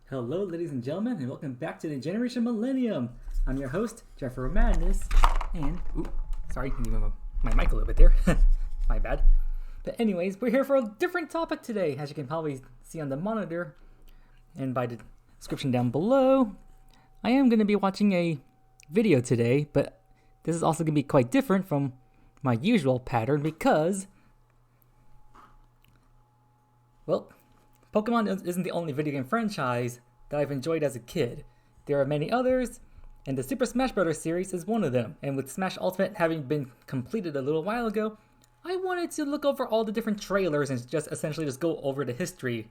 Hello, ladies and gentlemen, and welcome back to the Generation Millennium. I'm your host, Jeffrey Madness, and sorry, I need to move my mic a little bit there. My bad. But anyways, we're here for a different topic today, as you can probably see on the monitor, and by the description down below. I am going to be watching a video today, but this is also going to be quite different from my usual pattern because, well, Pokemon isn't the only video game franchise that I've enjoyed as a kid. There are many others, and the Super Smash Bros. Series is one of them. And with Smash Ultimate having been completed a little while ago, I wanted to look over all the different trailers and just essentially just go over the history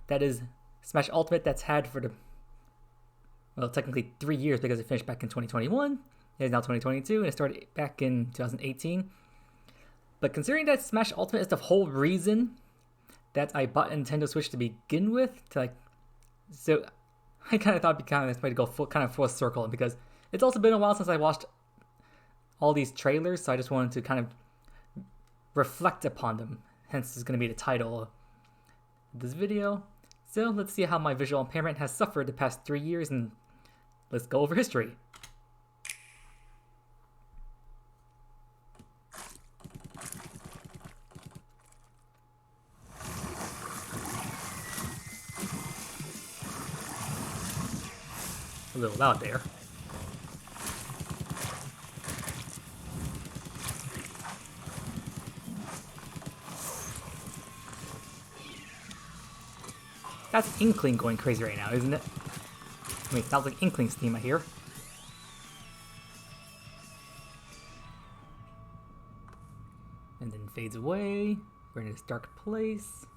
that is Smash Ultimate that's had for the, well, technically 3 years because it finished back in 2021. It is now 2022, and it started back in 2018. But considering that Smash Ultimate is the whole reason that I bought a Nintendo Switch to begin with, so I kind of thought it'd be kind of nice way to go full circle, because it's also been a while since I watched all these trailers, so I just wanted to kind of reflect upon them. Hence, is going to be the title of this video. So let's see how my visual impairment has suffered the past 3 years, and let's go over history. A little loud there. That's Inkling going crazy right now, isn't it? I mean, it sounds like Inkling's theme I hear. And then fades away. We're in this dark place.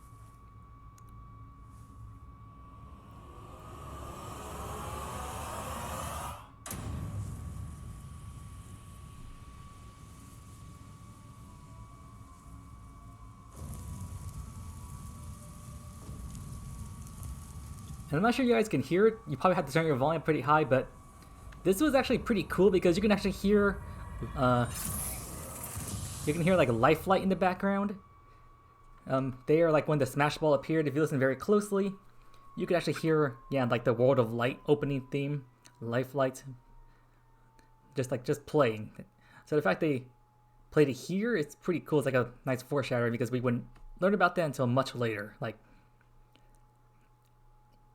And I'm not sure you guys can hear it. You probably have to turn your volume pretty high, but this was actually pretty cool because you can actually hear, like a life light in the background. They are like when the Smash Ball appeared. If you listen very closely, you can actually hear, like the World of Light opening theme, life light, just playing. So the fact they played it here, it's pretty cool. It's like a nice foreshadowing because we wouldn't learn about that until much later. Like,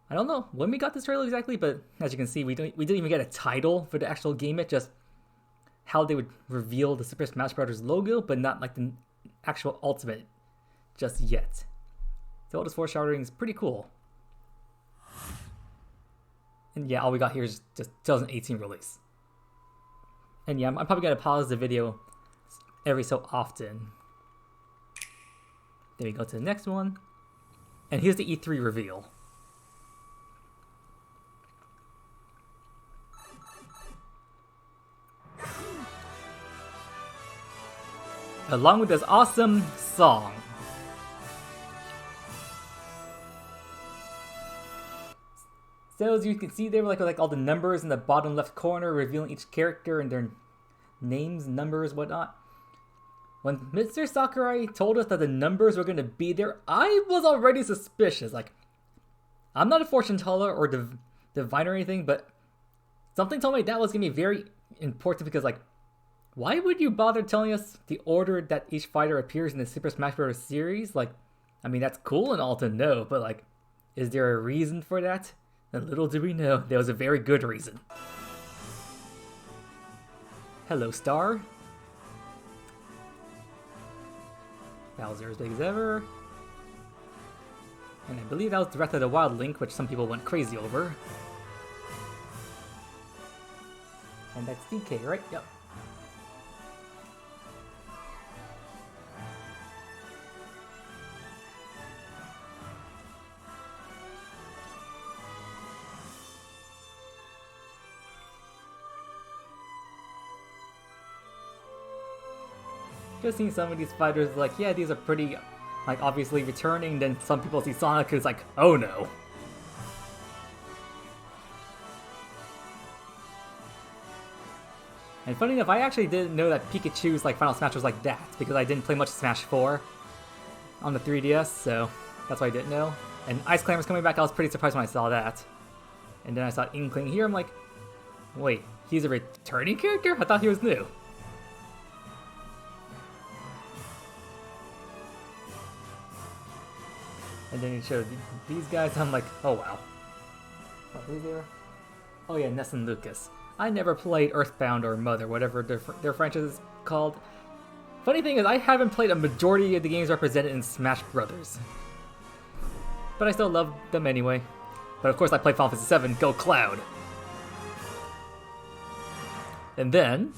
I don't know when we got this trailer exactly, but as you can see, we didn't even get a title for the actual game yet, just how they would reveal the Super Smash Bros. Logo, but not like the actual Ultimate just yet. So all this foreshadowing is pretty cool. And all we got here is just 2018 release. And I'm probably going to pause the video every so often. Then we go to the next one. And here's the E3 reveal. Along with this awesome song. So as you can see there, like all the numbers in the bottom left corner, revealing each character and their names, numbers, whatnot. When Mr. Sakurai told us that the numbers were going to be there, I was already suspicious. Like, I'm not a fortune teller or divine or anything, but something told me that was going to be very important because, like, why would you bother telling us the order that each fighter appears in the Super Smash Bros. Series? Like, I mean, that's cool and all to know, but, like, is there a reason for that? And little do we know, there was a very good reason. Hello, Star. Bowser as big as ever. And I believe that was Breath of the Wild Link, which some people went crazy over. And that's DK, right? Yep. Just seeing some of these fighters like, these are pretty, like, obviously returning, then some people see Sonic who's like, oh no. And funny enough, I actually didn't know that Pikachu's like Final Smash was like that, because I didn't play much Smash 4 on the 3DS, so that's why I didn't know. And Ice Climber's coming back. I was pretty surprised when I saw that. And then I saw Inkling here. I'm like, wait, he's a returning character? I thought he was new. And then he showed these guys. I'm like, oh wow. What, who's there? Oh yeah, Ness and Lucas. I never played Earthbound or Mother, whatever their franchise is called. Funny thing is, I haven't played a majority of the games represented in Smash Brothers. But I still love them anyway. But of course I played Final Fantasy VII, Go Cloud! And then...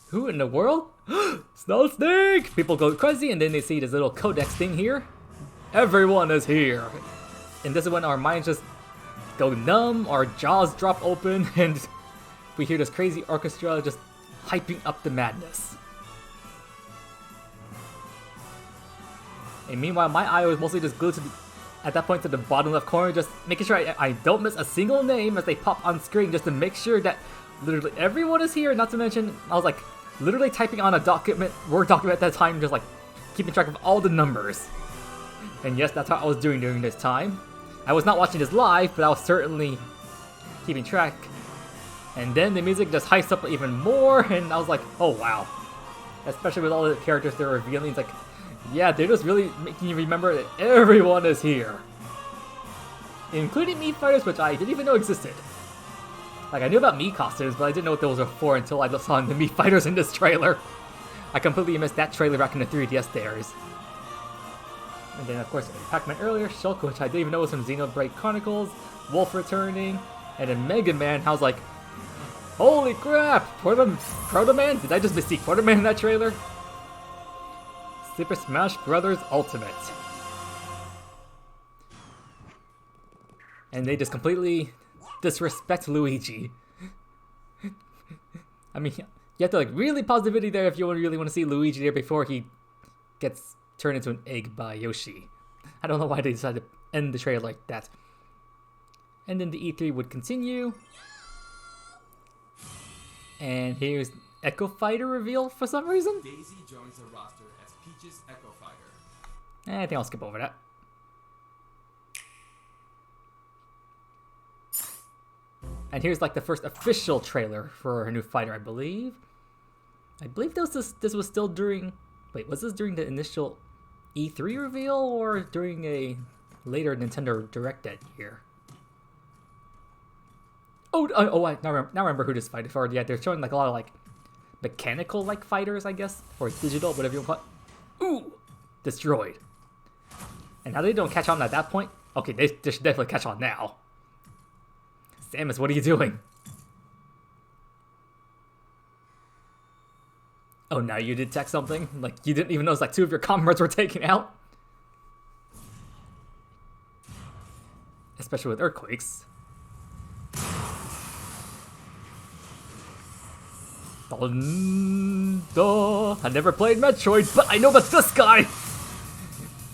who in the world? Snow Snake! People go crazy and then they see this little codex thing here. Everyone is here! And this is when our minds just go numb, our jaws drop open, and we hear this crazy orchestra just hyping up the madness. And meanwhile, my eye was mostly just glued to at that point to the bottom left corner, just making sure I don't miss a single name as they pop on screen, just to make sure that literally everyone is here. Not to mention, I was like literally typing on a Word document at that time, just like keeping track of all the numbers. And yes, that's what I was doing during this time. I was not watching this live, but I was certainly keeping track. And then the music just hypes up even more, and I was like, oh wow. Especially with all the characters they're revealing, it's like, yeah, they're just really making you remember that everyone is here. Including Mii Fighters, which I didn't even know existed. Like, I knew about Mii costumes, but I didn't know what those were for until I saw the Mii Fighters in this trailer. I completely missed that trailer back in the 3DS days. And then, of course, Pac-Man earlier, Shulk, which I didn't even know was from Xenoblade Chronicles, Wolf returning, and then Mega Man. I was like, holy crap! Proto Man? Did I just misspeak Proto Man in that trailer? Super Smash Bros. Ultimate. And they just completely disrespect Luigi. I mean, you have to like really pause the video there if you really want to see Luigi there before he gets turned into an egg by Yoshi. I don't know why they decided to end the trailer like that. And then the E3 would continue. And here's Echo Fighter reveal for some reason. Daisy joins the roster as Peach's Echo Fighter. I think I'll skip over that. And here's like the first official trailer for her new fighter, I believe. I believe this was still during... Wait, was this during the initial E3 reveal or during a later Nintendo Direct that year? I now remember who this fight is for. Yeah, they're showing like a lot of like mechanical like fighters, I guess, or digital, whatever you want to call it. Ooh, destroyed. And how they don't catch on at that point? Okay, they should definitely catch on now. Samus, what are you doing? Oh, now you detect something? Like, you didn't even notice like 2 of your comrades were taken out? Especially with earthquakes. Dun, dun. I never played Metroid, but I know about this guy!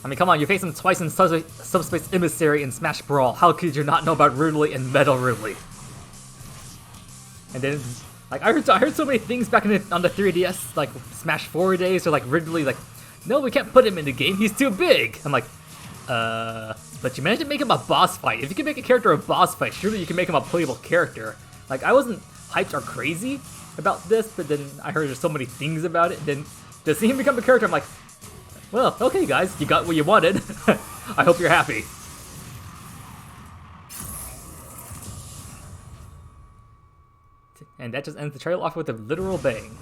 I mean, come on, you faced him twice in Subspace Emissary and Smash Brawl. How could you not know about Ridley and Metal Ridley? And then, like, I heard so many things back on the 3DS, like Smash 4 days, or like Ridley, like, no, we can't put him in the game, he's too big. I'm like, but you managed to make him a boss fight. If you can make a character a boss fight, surely you can make him a playable character. Like, I wasn't hyped or crazy about this, but then I heard there's so many things about it, and then to see him become a character, I'm like, well, okay guys, you got what you wanted. I hope you're happy. And that just ends the trailer off with a literal bang.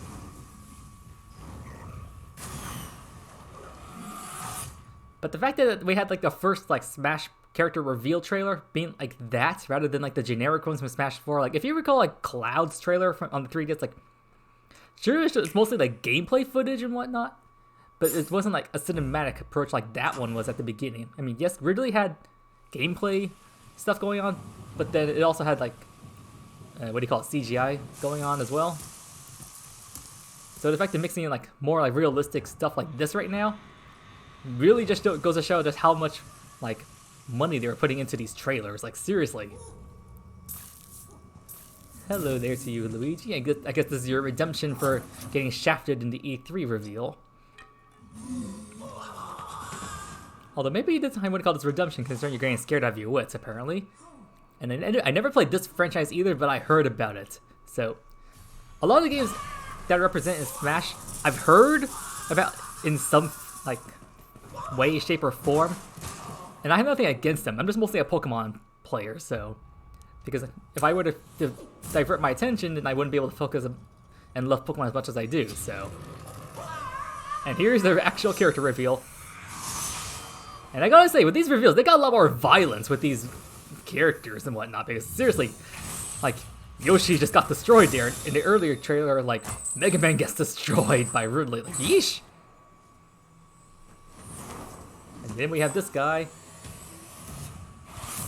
But the fact that we had like the first like Smash character reveal trailer being like that, rather than like the generic ones from Smash 4, like if you recall like Cloud's trailer on the 3DS, like sure it's mostly like gameplay footage and whatnot, but it wasn't like a cinematic approach like that one was at the beginning. I mean, yes, Ridley had gameplay stuff going on, but then it also had like, what do you call it, CGI going on as well. So the fact of mixing in like more like realistic stuff like this right now really just goes to show just how much like money they were putting into these trailers. Like seriously. Hello there to you, Luigi. I guess this is your redemption for getting shafted in the E3 reveal. Although maybe this time I would call this redemption, considering you're getting scared out of your wits, apparently. And I never played this franchise either, but I heard about it. So, a lot of the games that represent in Smash, I've heard about in some like way, shape, or form. And I have nothing against them. I'm just mostly a Pokemon player, so because if I were to divert my attention, then I wouldn't be able to focus and love Pokemon as much as I do. So, and here's the actual character reveal. And I gotta say, with these reveals, they got a lot more violence with these characters and whatnot. Because seriously, like Yoshi just got destroyed there in the earlier trailer. Like Mega Man gets destroyed by Ridley. Like yeesh. And then we have this guy.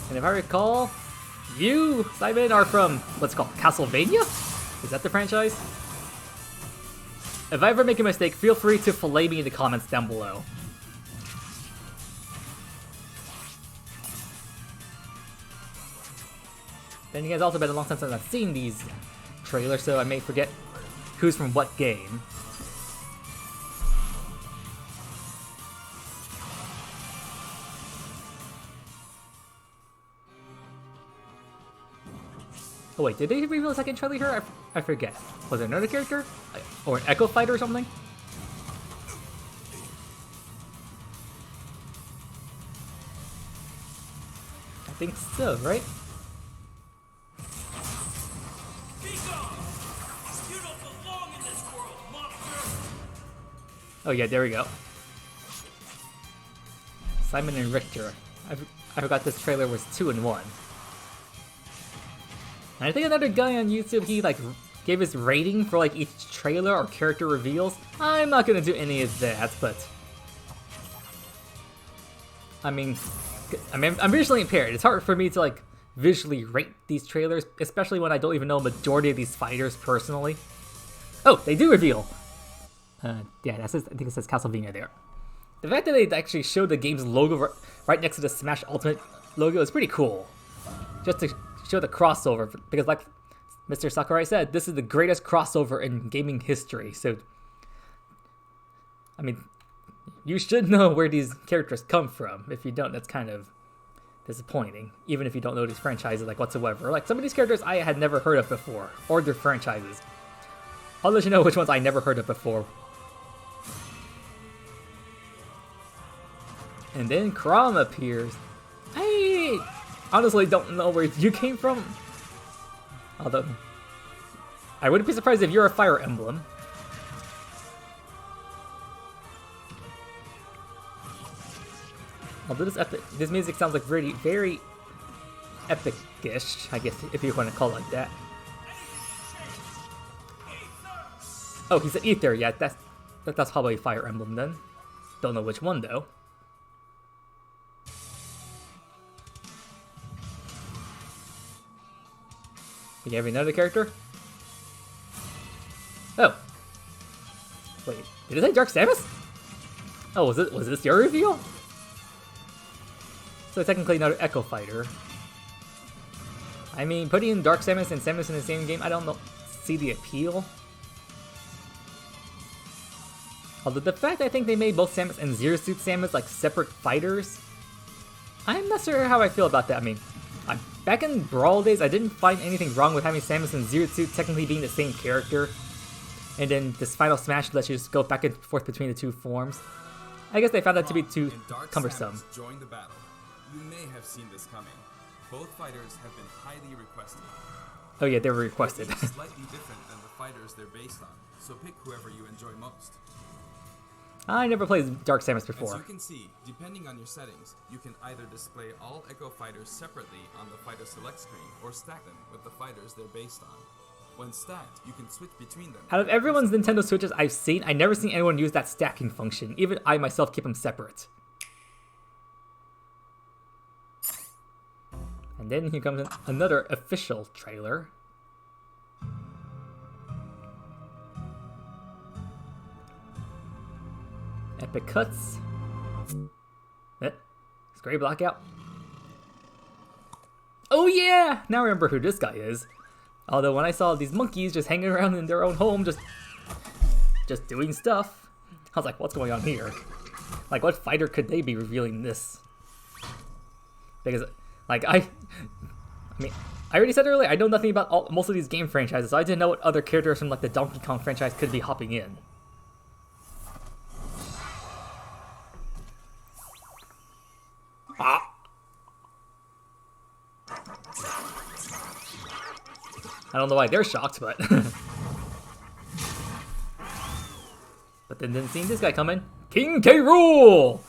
And if I recall, you, Simon, are from what's called Castlevania? Is that the franchise? If I ever make a mistake, feel free to fillet me in the comments down below. Then again, it's also been a long time since I've seen these trailers, so I may forget who's from what game. Oh wait, did they reveal a second trailer here? I forget. Was there another character? Or an Echo Fighter or something? I think so, right? Oh yeah, there we go. Simon and Richter. I forgot this trailer was 2 in 1. And I think another guy on YouTube, he like gave his rating for like each trailer or character reveals. I'm not gonna do any of that, but I mean, I'm visually impaired. It's hard for me to like visually rate these trailers, especially when I don't even know a majority of these fighters personally. Oh, they do reveal. Yeah, I think it says Castlevania there. The fact that they actually showed the game's logo right next to the Smash Ultimate logo is pretty cool. Just to show the crossover, because like Mr. Sakurai said, this is the greatest crossover in gaming history, so I mean, you should know where these characters come from. If you don't, that's kind of disappointing, even if you don't know these franchises like whatsoever. Like some of these characters I had never heard of before, or their franchises. I'll let you know which ones I never heard of before. And then Chrom appears. I honestly don't know where you came from. Although, I wouldn't be surprised if you're a Fire Emblem. Although this music sounds like very epic-ish, I guess, if you want to call it like that. Oh, he's an Ether, yeah, that's probably Fire Emblem then. Don't know which one though. We have another character? Oh. Wait, did it say Dark Samus? Oh, was this your reveal? So technically not an Echo Fighter. I mean, putting in Dark Samus and Samus in the same game, I don't see the appeal. Although the fact I think they made both Samus and Zero Suit Samus like separate fighters, I'm not sure how I feel about that. I mean, back in Brawl days, I didn't find anything wrong with having Samus and Zero Suit technically being the same character. And then this final Smash lets you just go back and forth between the two forms. I guess they found that to be too cumbersome. Join the battle. You may have seen this coming. Both fighters have been highly requested. Oh yeah, they were requested. They're slightly different than the fighters they're based on, so pick whoever you enjoy most. I never played Dark Samus before. As you can see, depending on your settings, you can either display all Echo Fighters separately on the Fighter Select screen, or stack them with the fighters they're based on. When stacked, you can switch between them. Out of everyone's Nintendo Switches I've seen, I never seen anyone use that stacking function. Even I myself keep them separate. And then here comes another official trailer. Epic cuts. Gray Blackout. Oh yeah! Now I remember who this guy is. Although when I saw these monkeys just hanging around in their own home, just doing stuff, I was like, what's going on here? Like, what fighter could they be revealing this? Because, like, I mean, I already said earlier, I know nothing about most of these game franchises, so I didn't know what other characters from, like, the Donkey Kong franchise could be hopping in. Ah! I don't know why they're shocked, but... But then didn't see this guy coming. King K. Rool!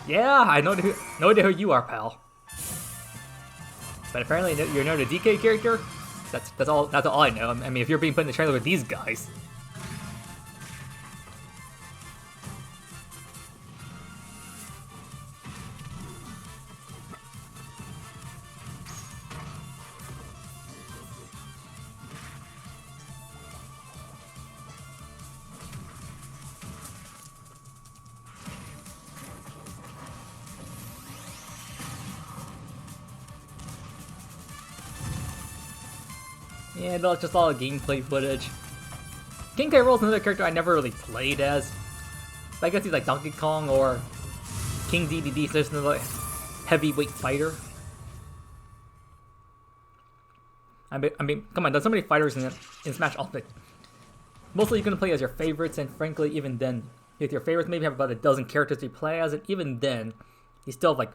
Yeah, I know no idea who you are, pal. But apparently you're not a DK character. That's all I know. I mean, if you're being put in the trailer with these guys. Yeah, that's just all gameplay footage. King K. Rool is another character I never really played as. I guess he's like Donkey Kong or King DDD, so there's another heavyweight fighter. I mean, come on, there's so many fighters in Smash Ultimate. Mostly you're gonna play as your favorites, and frankly, even then, with your favorites, maybe have about a dozen characters to play as, and even then, you still have like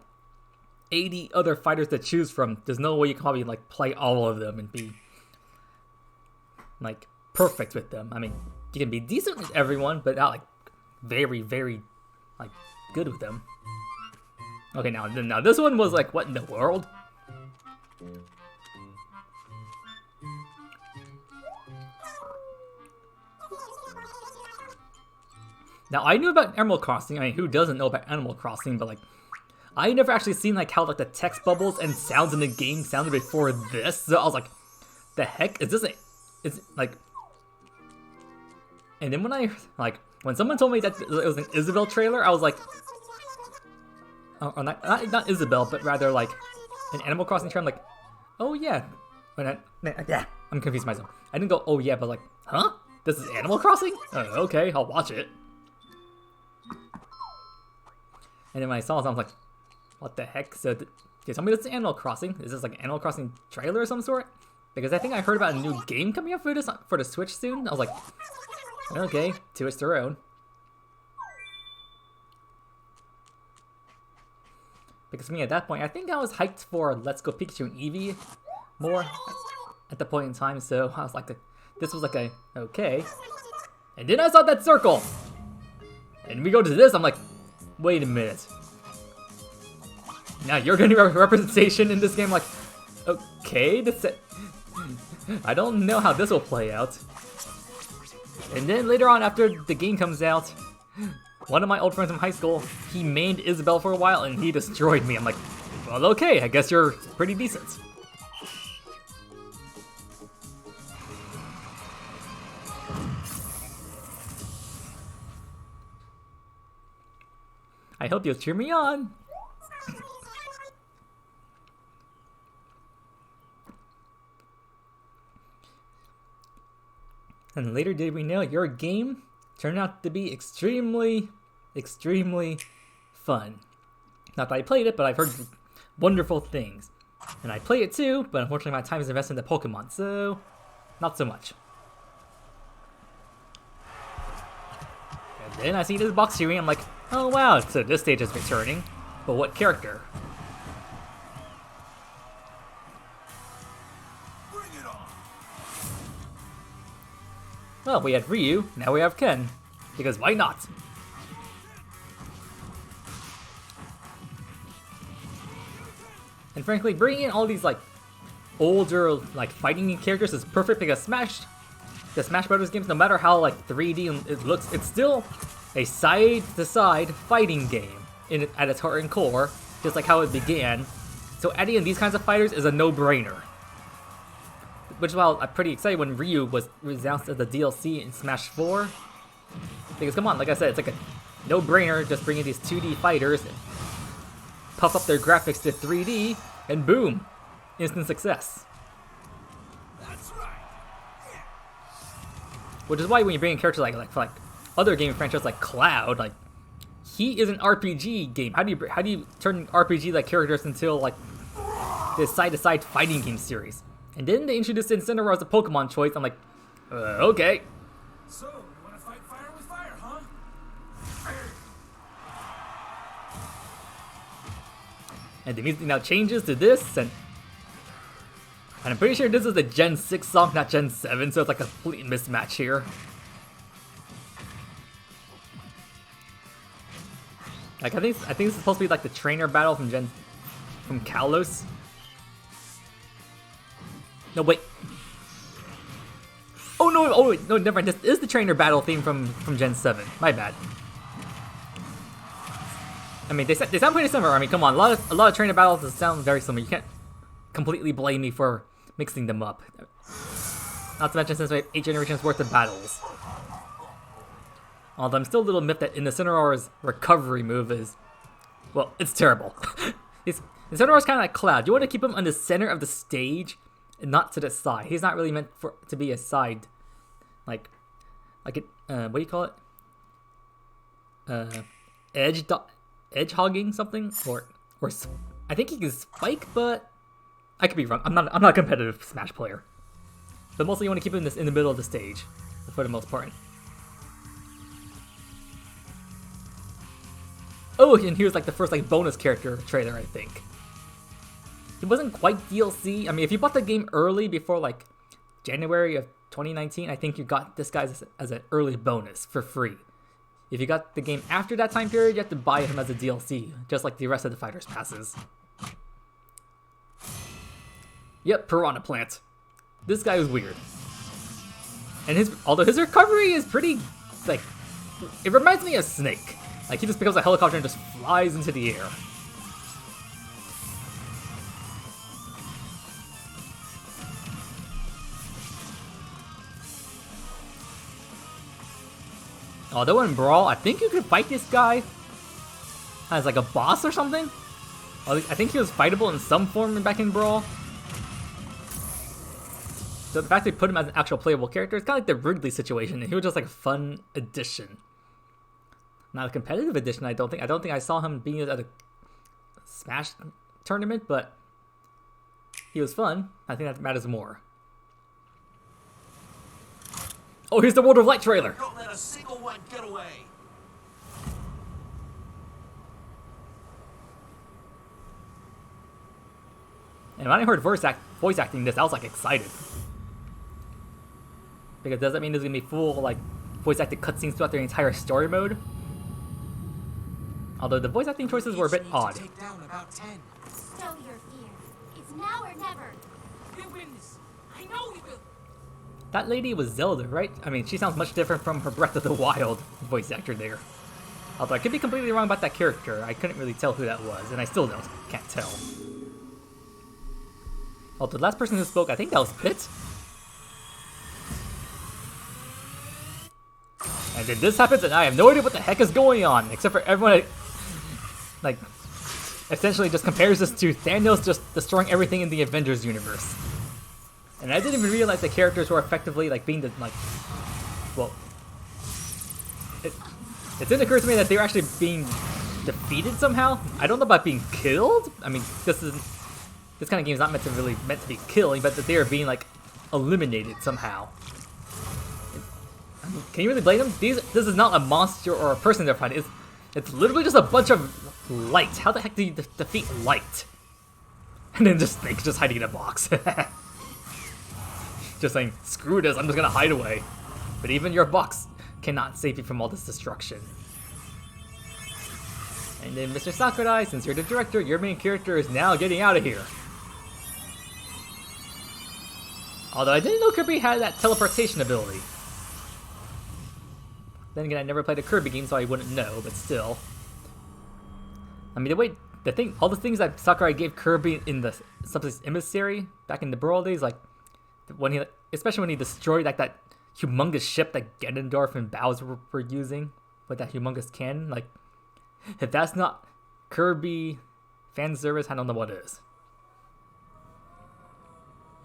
80 other fighters to choose from. There's no way you can probably like play all of them and be like perfect with them. I mean, you can be decent with everyone, but not like very, very like good with them. Okay, now this one was like, what in the world? Now I knew about Animal Crossing. I mean, who doesn't know about Animal Crossing? But like, I never actually seen like how like the text bubbles and sounds in the game sounded before this. So I was like, the heck is this? It's like, and then when someone told me that it was an Isabelle trailer, I was like, oh, not Isabelle, but rather like an Animal Crossing trailer. I'm like, oh yeah, yeah, I'm confused myself. I didn't go, oh yeah, but like, huh? This is Animal Crossing? Okay, I'll watch it. And then when I saw it, I was like, what the heck? So, you tell me this is Animal Crossing? Is this like an Animal Crossing trailer of some sort? Because I think I heard about a new game coming up for the Switch soon. I was like, okay, to its their own. Because me at that point, I think I was hyped for Let's Go Pikachu and Eevee more at the point in time. So I was like, this was like a okay. And then I saw that circle, and we go to this. I'm like, wait a minute. Now you're gonna be representation in this game. Like, okay, I don't know how this will play out. And then later on, after the game comes out, one of my old friends from high school, he mained Isabelle for a while and he destroyed me. I'm like, well, okay, I guess you're pretty decent. I hope you'll cheer me on. And later did we know your game turned out to be extremely, extremely fun. Not that I played it, but I've heard wonderful things. And I play it too, but unfortunately my time is invested into Pokemon, so not so much. And then I see this box here, and I'm like, oh wow, so this stage is returning, but what character? Well, we had Ryu, now we have Ken. Because why not? And frankly, bringing in all these like older like fighting characters is perfect because the Smash Brothers games, no matter how like 3D it looks, it's still a side-to-side fighting game at its heart and core, just like how it began. So adding in these kinds of fighters is a no-brainer. Which is why I'm pretty excited when Ryu was announced as the DLC in Smash 4. Because come on, like I said, it's like a no-brainer just bringing these 2D fighters, and puff up their graphics to 3D, and boom, instant success. That's right. Which is why when you bring in characters like other gaming franchises like Cloud, like he is an RPG game. How do you turn RPG like characters into like this side-to-side fighting game series? And then they introduced Incineroar as a Pokemon choice. I'm like, okay. So, you wanna fight fire with fire, huh? And the music now changes to this, and I'm pretty sure this is the Gen 6 song, not Gen 7, so it's like a complete mismatch here. Like I think this is supposed to be like the trainer battle from Kalos. No wait. Oh wait, no, never mind. This is the trainer battle theme from Gen 7. My bad. I mean, they sound pretty similar. I mean, come on, a lot of trainer battles sound very similar. You can't completely blame me for mixing them up. Not to mention since we have 8 generations worth of battles. Although I'm still a little miffed that Incineroar's recovery move is, well, it's terrible. Incineroar's kind of like Cloud. You want to keep him on the center of the stage and not to the side. He's not really meant to be a side, like what do you call it? Edge hogging something, or I think he can spike, but I could be wrong. I'm not a competitive Smash player, but mostly you want to keep him in the middle of the stage for the most part. Oh, and he was like the first like bonus character trailer, I think. It wasn't quite DLC. I mean, if you bought the game early before like January of 2019, I think you got this guy as an early bonus for free. If you got the game after that time period, you have to buy him as a DLC, just like the rest of the Fighters Passes. Yep, Piranha Plant. This guy was weird. And although his recovery is pretty, like, it reminds me of Snake. Like, he just becomes a helicopter and just flies into the air. Although in Brawl, I think you could fight this guy as like a boss or something. I think he was fightable in some form back in Brawl. So the fact they put him as an actual playable character is kind of like the Wrigley situation, and he was just like a fun addition. Not a competitive addition, I don't think. I don't think I saw him being at a Smash tournament, but he was fun. I think that matters more. Oh, here's the World of Light trailer. Don't let a single one get away. And when I heard voice acting this, I was like excited. Because does that mean there's gonna be full like voice acted cutscenes throughout their entire story mode? Although the voice acting choices were a bit odd. Take down about 10. Stow your fear. It's now or never. We win this. I know we will. That lady was Zelda, right? I mean, she sounds much different from her Breath of the Wild voice actor there. Although I could be completely wrong about that character. I couldn't really tell who that was, and I still can't tell. Although the last person who spoke, I think that was Pit. And then this happens, and I have no idea what the heck is going on, except for everyone, like, essentially just compares this to Thanos just destroying everything in the Avengers universe. And I didn't even realize the characters were effectively, like, being, well, it didn't occur to me that they were actually being defeated somehow. I don't know about being killed. I mean, this kind of game is not meant to be killing, but that they are being, like, eliminated somehow. I mean, can you really blame them? This is not a monster or a person they're fighting. It's literally just a bunch of light. How the heck do you defeat light? And then just Snake's just hiding in a box. Just saying, screw this, I'm just gonna hide away. But even your box cannot save you from all this destruction. And then Mr. Sakurai, since you're the director, your main character is now getting out of here. Although I didn't know Kirby had that teleportation ability. Then again, I never played a Kirby game, so I wouldn't know, but still. I mean, all the things that Sakurai gave Kirby in the Subspace Emissary back in the Brawl days, like, especially when he destroyed like that humongous ship that Ganondorf and Bowser were using with that humongous cannon, like, if that's not Kirby fan service, I don't know what is.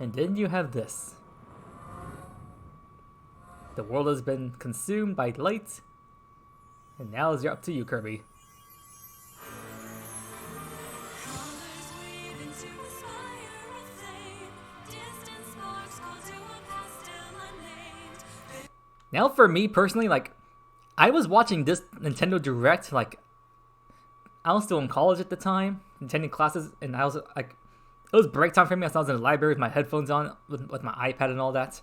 And then you have this. The world has been consumed by light, and now it's up to you, Kirby. Now for me personally, like, I was watching this Nintendo Direct, like, I was still in college at the time, attending classes, and I was like, it was break time for me, so I was in the library with my headphones on, with my iPad and all that.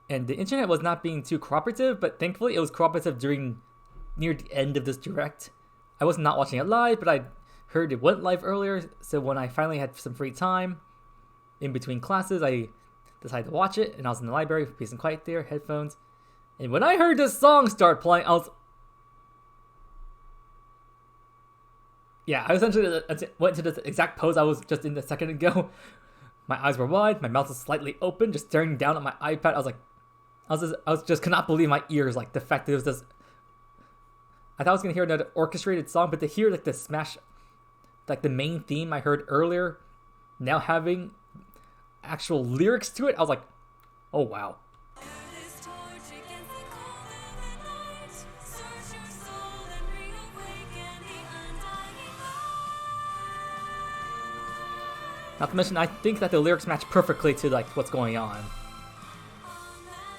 And the internet was not being too cooperative, but thankfully it was cooperative near the end of this Direct. I was not watching it live, but I heard it went live earlier, so when I finally had some free time, in between classes, I decided to watch it, and I was in the library, peace and quiet there, headphones. And when I heard this song start playing, I essentially went to the exact pose I was just in a second ago. My eyes were wide, my mouth was slightly open, just staring down at my iPad. I just could not believe my ears, like the fact that it was this. I thought I was gonna hear another orchestrated song, but to hear like the Smash, like the main theme I heard earlier, now having actual lyrics to it, I was like, oh wow. Not to mention, I think that the lyrics match perfectly to like what's going on,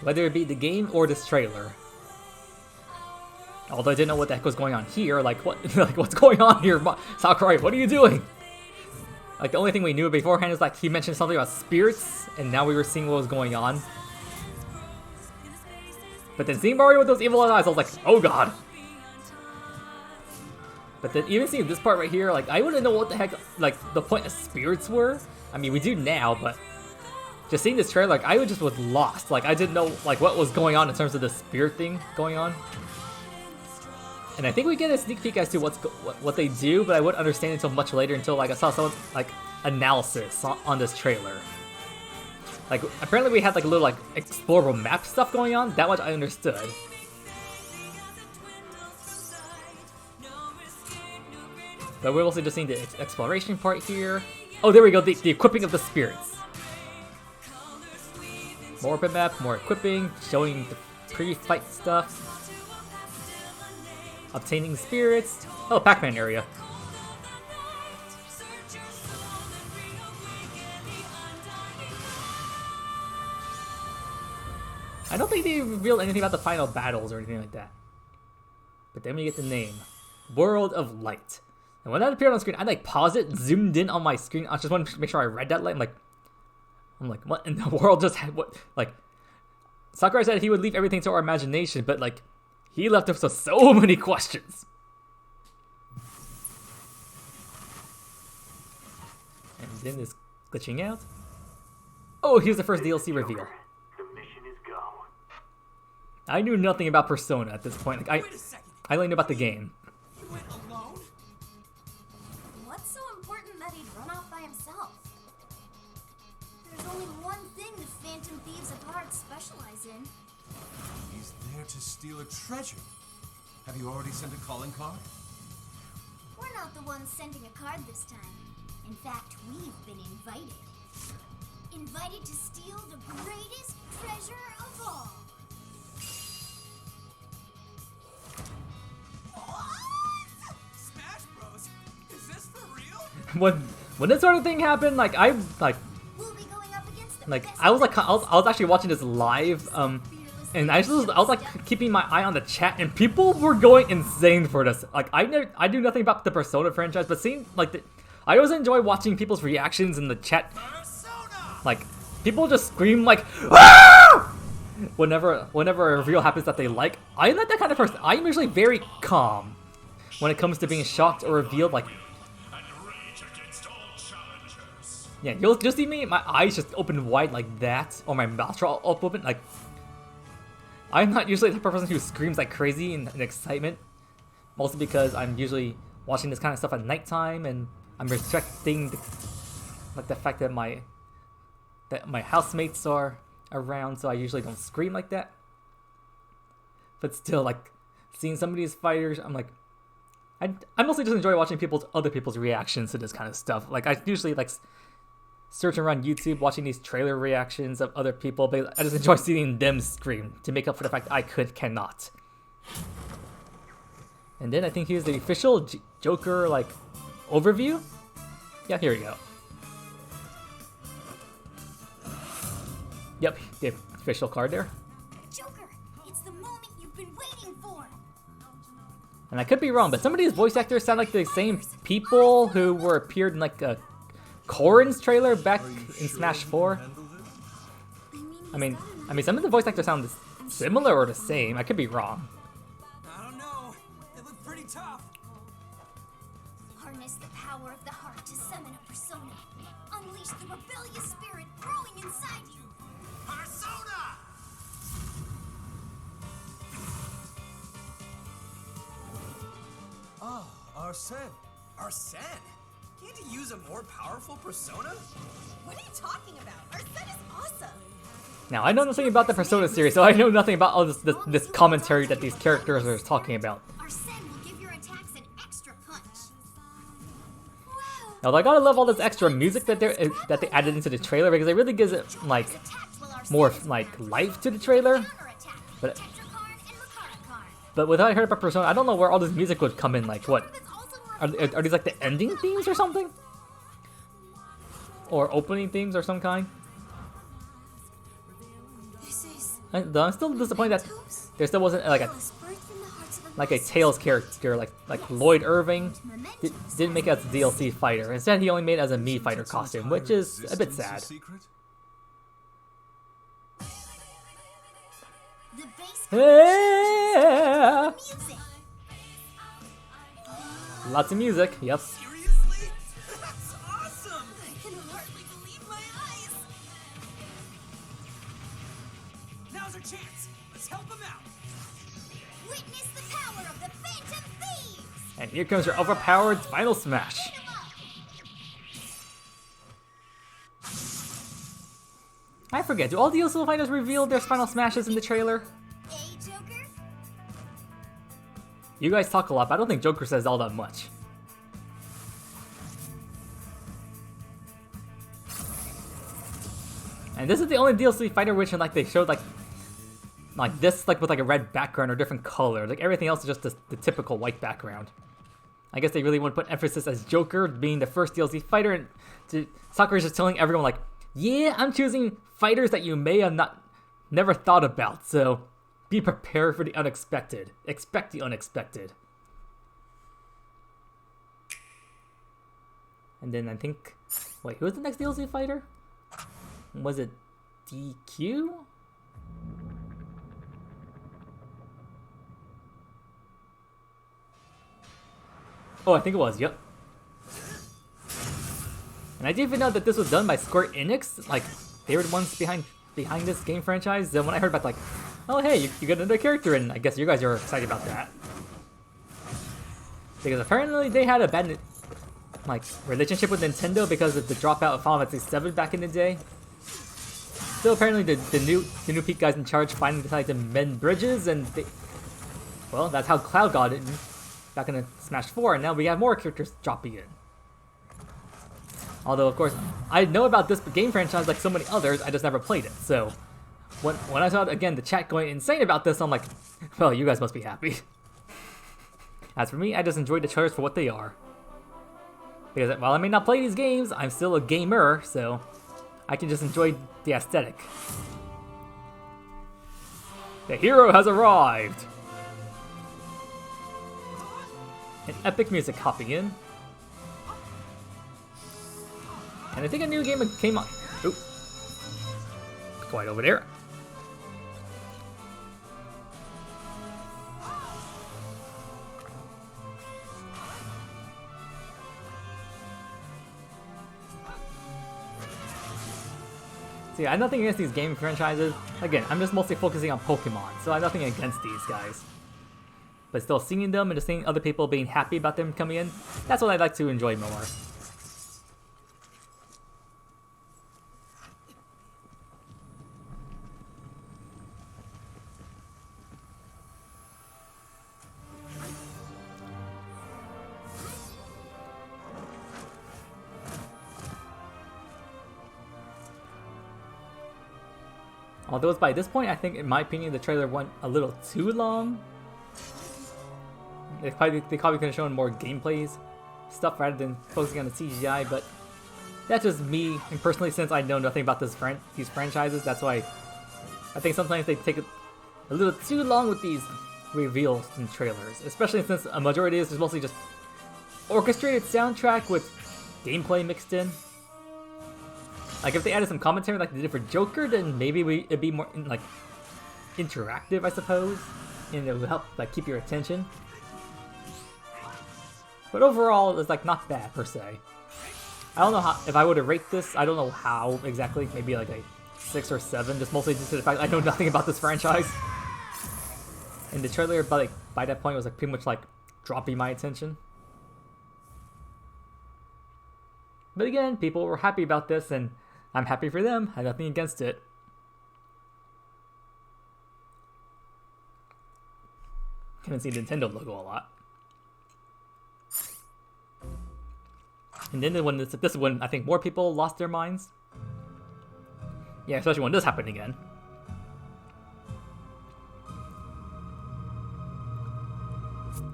whether it be the game or this trailer. Although I didn't know what the heck was going on here, like what, like what's going on here, Sakurai? What are you doing? Like the only thing we knew beforehand is like he mentioned something about spirits, and now we were seeing what was going on. But then seeing Mario with those evil eyes, I was like, oh god. But then even seeing this part right here, like I wouldn't know what the heck like the point of spirits were. I mean, we do now, but just seeing this trailer, like I just was lost. Like I didn't know like what was going on in terms of the spirit thing going on. And I think we get a sneak peek as to what they do, but I wouldn't understand until much later, until like I saw someone's like analysis on this trailer. Like apparently we had like a little like explorable map stuff going on. That much I understood. But we're also just seeing the exploration part here. Oh, there we go, the equipping of the spirits. More map, more equipping, showing the pre-fight stuff. Obtaining spirits. Oh, Pac-Man area. I don't think they revealed anything about the final battles or anything like that. But then we get the name. World of Light. And when that appeared on screen, I like paused it, zoomed in on my screen. I just wanted to make sure I read that light. I'm like, what in the world just had what? Like, Sakurai said he would leave everything to our imagination, but like, he left us with so many questions. And then this glitching out. Oh, here's the first DLC reveal. The mission is go. I knew nothing about Persona at this point. Like, Wait a second. I only knew about the game. You went alone? What's so important that he'd run off by himself? There's only one thing the Phantom Thieves of Heart specialize in. He's there to steal a treasure. Have you already sent a calling card? We're not the ones sending a card this time. In fact, we've been invited. Invited to steal the greatest treasure of all. What? Smash Bros? Is this for real? When this sort of thing happened, like I like We'll be going up against the like best I was actually watching this live, and I was like keeping my eye on the chat, and people were going insane for this. Like I do nothing about the Persona franchise, but seeing like I always enjoy watching people's reactions in the chat. Persona! Like people just scream like "Ah!" whenever a reveal happens that they like. I'm not that kind of person. I'm usually very calm when it comes to being shocked or revealed. Like yeah, you'll just see me, my eyes just open wide like that, or my mouth all open. Like I'm not usually the type of person who screams like crazy in excitement, mostly because I'm usually watching this kind of stuff at nighttime, and I'm respecting the fact that my housemates are around, so I usually don't scream like that. But still, like seeing some of these fighters, I'm like, I mostly just enjoy watching other people's reactions to this kind of stuff. Like I usually like searching around YouTube, watching these trailer reactions of other people, but I just enjoy seeing them scream to make up for the fact I cannot. And then I think here's the official Joker like overview. Yeah, here we go. Yep, the official card there. And I could be wrong, but some of these voice actors sound like the same people who were appeared in like a Corrin's trailer back in Smash 4. I mean, some of the voice actors sound similar or the same. I could be wrong. I don't know. It looked pretty tough. Harness the power of the heart to summon a persona. Unleash the rebellious spirit growing inside you. Persona! Ah, Arsene. Arsene? Can't you use a more powerful persona? What are you talking about? Arsene is awesome. Now, I know nothing about the Persona series, so I know nothing about all this commentary that these characters are talking about. Arsene will give your attacks an extra punch. Wow. Now, I gotta love all this extra music that they added into the trailer because it really gives it like more like life to the trailer. But what I heard about Persona, I don't know where all this music would come in. Like, what are these like the ending themes or something, or opening themes or some kind? I'm still disappointed that there still wasn't like a Tails character like Lloyd Irving didn't make it as a DLC fighter. Instead, he only made it as a Mii fighter costume, which is a bit sad. Yeah. Lots of music. Yep. Seriously? That's awesome! I can hardly believe my eyes. Now's our chance. Let's help him out. Witness the power of the Phantom Thieves. And here comes your overpowered final smash. I forget, do all DLC fighters reveal their final smashes in the trailer? Joker? You guys talk a lot, but I don't think Joker says all that much. And this is the only DLC fighter which like they showed like this like with like a red background or different color. Like everything else is just the typical white background. I guess they really want to put emphasis as Joker being the first DLC fighter, and Sakura is just telling everyone like, yeah, I'm choosing fighters that you may have never thought about, so be prepared for the unexpected. Expect the unexpected. And then I think, wait, who was the next DLC fighter? Was it DQ? Oh, I think it was, yep. And I didn't even know that this was done by Square Enix. Like, they were the ones behind this game franchise. Then when I heard about like, oh hey, you got another character, and I guess you guys are excited about that. Because apparently they had a bad like relationship with Nintendo because of the dropout of Final Fantasy VII back in the day. So apparently the new Peak guys in charge finally decided to mend bridges, and well, that's how Cloud got it back in Smash 4, and now we have more characters dropping in. Although, of course, I know about this game franchise like so many others, I just never played it. So, when I saw, again, the chat going insane about this, I'm like, well, you guys must be happy. As for me, I just enjoyed the trailers for what they are. Because while I may not play these games, I'm still a gamer, so I can just enjoy the aesthetic. The hero has arrived! And epic music hopping in. And I think a new game came on. Oop. Quiet over there. See, I have nothing against these game franchises. Again, I'm just mostly focusing on Pokemon, so I have nothing against these guys. But still seeing them and just seeing other people being happy about them coming in, that's what I'd like to enjoy more. Although by this point, I think, in my opinion, the trailer went a little too long. They probably could have shown more gameplays stuff rather than focusing on the CGI, but that's just me. And personally, since I know nothing about these franchises, that's why I think sometimes they take a little too long with these reveals in trailers, especially since a majority of this is mostly just orchestrated soundtrack with gameplay mixed in. Like if they added some commentary like they did for Joker, then maybe it'd be more like interactive, I suppose, and it would help like keep your attention. But overall, it's like not bad per se. I don't know how if I were to rate this. I don't know how exactly. Maybe like a 6 or 7. Just mostly due to the fact I know nothing about this franchise. And the trailer, by that point, was like pretty much like dropping my attention. But again, people were happy about this, and I'm happy for them. I have nothing against it. Couldn't see the Nintendo logo a lot. And then when this is when I think more people lost their minds. Yeah, especially when this happened again.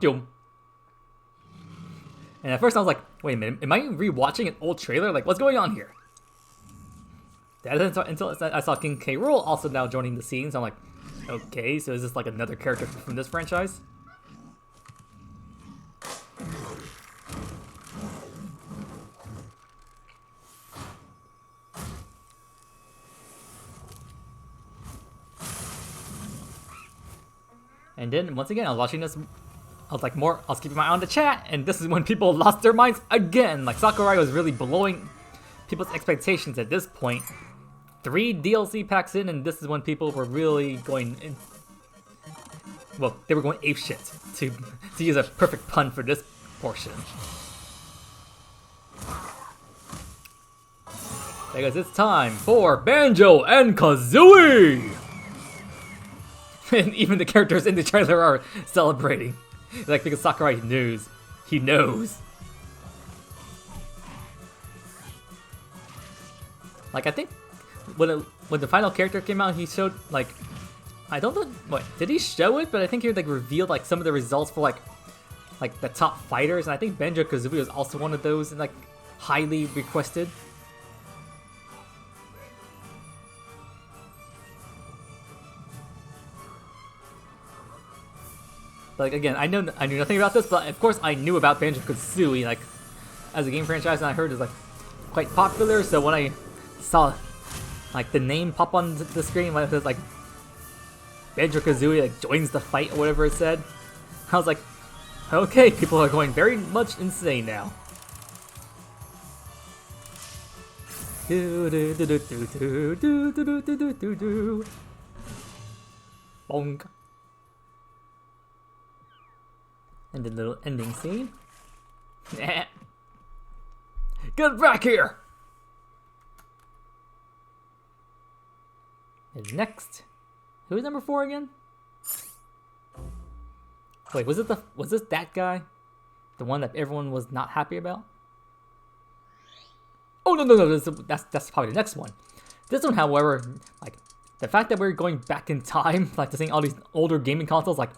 Doom. And at first I was like, wait a minute, am I rewatching an old trailer? Like, what's going on here? Until I saw King K. Rool also now joining the scene, so I'm like, okay, so is this like another character from this franchise? And then once again, I was watching this. I was like, I was keeping my eye on the chat, and this is when people lost their minds again. Like Sakurai was really blowing people's expectations at this point. 3 DLC packs in, and this is when people were really going in. Well, they were going apeshit, to use a perfect pun for this portion. Because it's time for Banjo and Kazooie! And even the characters in the trailer are celebrating. Like, because Sakurai knows. He knows. Like, I think when the final character came out, he showed, like, I don't know, what, did he show it? But I think he, like, revealed, like, some of the results for, like the top fighters. And I think Banjo-Kazooie was also one of those, and, like, highly requested. Like, again, I knew nothing about this, but of course I knew about Banjo-Kazooie, like, as a game franchise, and I heard it's, like, quite popular, so when I saw, like, the name pop on the screen, when it says, like, Banjo-Kazooie, like, joins the fight, or whatever it said, I was like, okay, people are going very much insane now. Bonk. And the little ending scene. Get back here! And next, who's number 4 again? Wait, was this that guy? The one that everyone was not happy about? Oh no, that's probably the next one. This one, however, like the fact that we're going back in time, like to seeing all these older gaming consoles, like.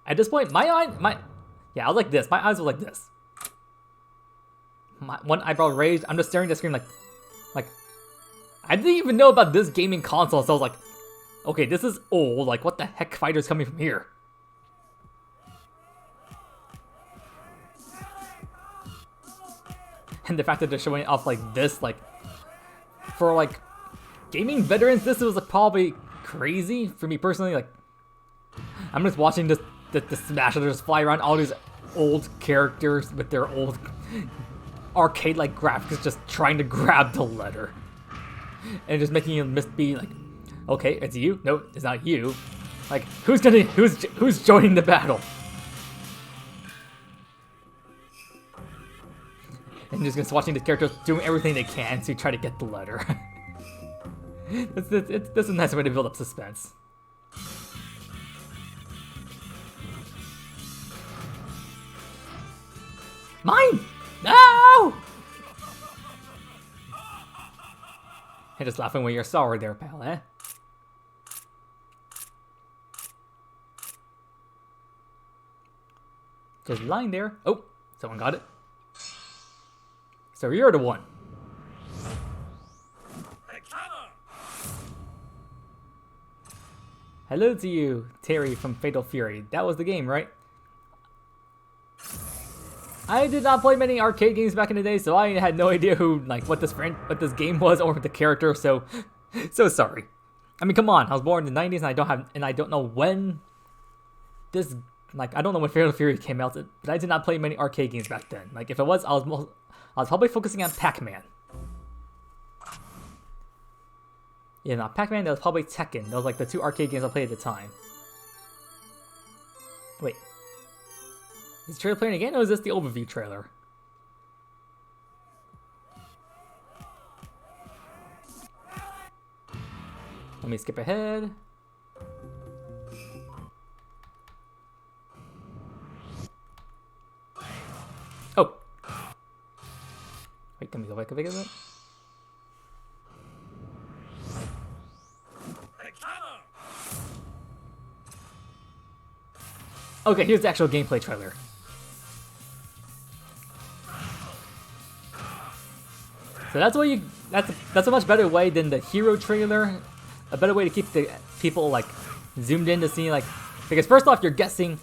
At this point, I was like this. My eyes were like this. My one eyebrow raised. I'm just staring at the screen like, I didn't even know about this gaming console, so I was like, okay, this is old. Like, what the heck fighter's coming from here? And the fact that they're showing it off like this, like, for like gaming veterans, this was probably crazy for me personally. Like, I'm just watching the Smashers just fly around all these old characters with their old arcade-like graphics, just trying to grab the letter, and just making him be like, okay, it's you. No, it's not you. Like, who's joining the battle? And just watching the characters doing everything they can to try to get the letter. This is a nice way to build up suspense. Mine! No! You're just laughing when you're sorry there, pal, eh? Just lying there. Oh, someone got it. So you're the one. Hello to you, Terry from Fatal Fury. That was the game, right? I did not play many arcade games back in the day, so I had no idea what this game was or the character. So sorry. I mean, come on. I was born in the 90s, and I don't know when this, I don't know when Fatal Fury came out, but I did not play many arcade games back then. Like, if it was, I was probably focusing on Pac-Man. Yeah, not Pac-Man, that was probably Tekken. Those like the two arcade games I played at the time. Wait. Is the trailer playing again, or is this the overview trailer? Let me skip ahead. Oh! Wait, can we go back a bit? Okay, here's the actual gameplay trailer. So that's a much better way than the hero trailer. A better way to keep the people like zoomed in to see because first off you're guessing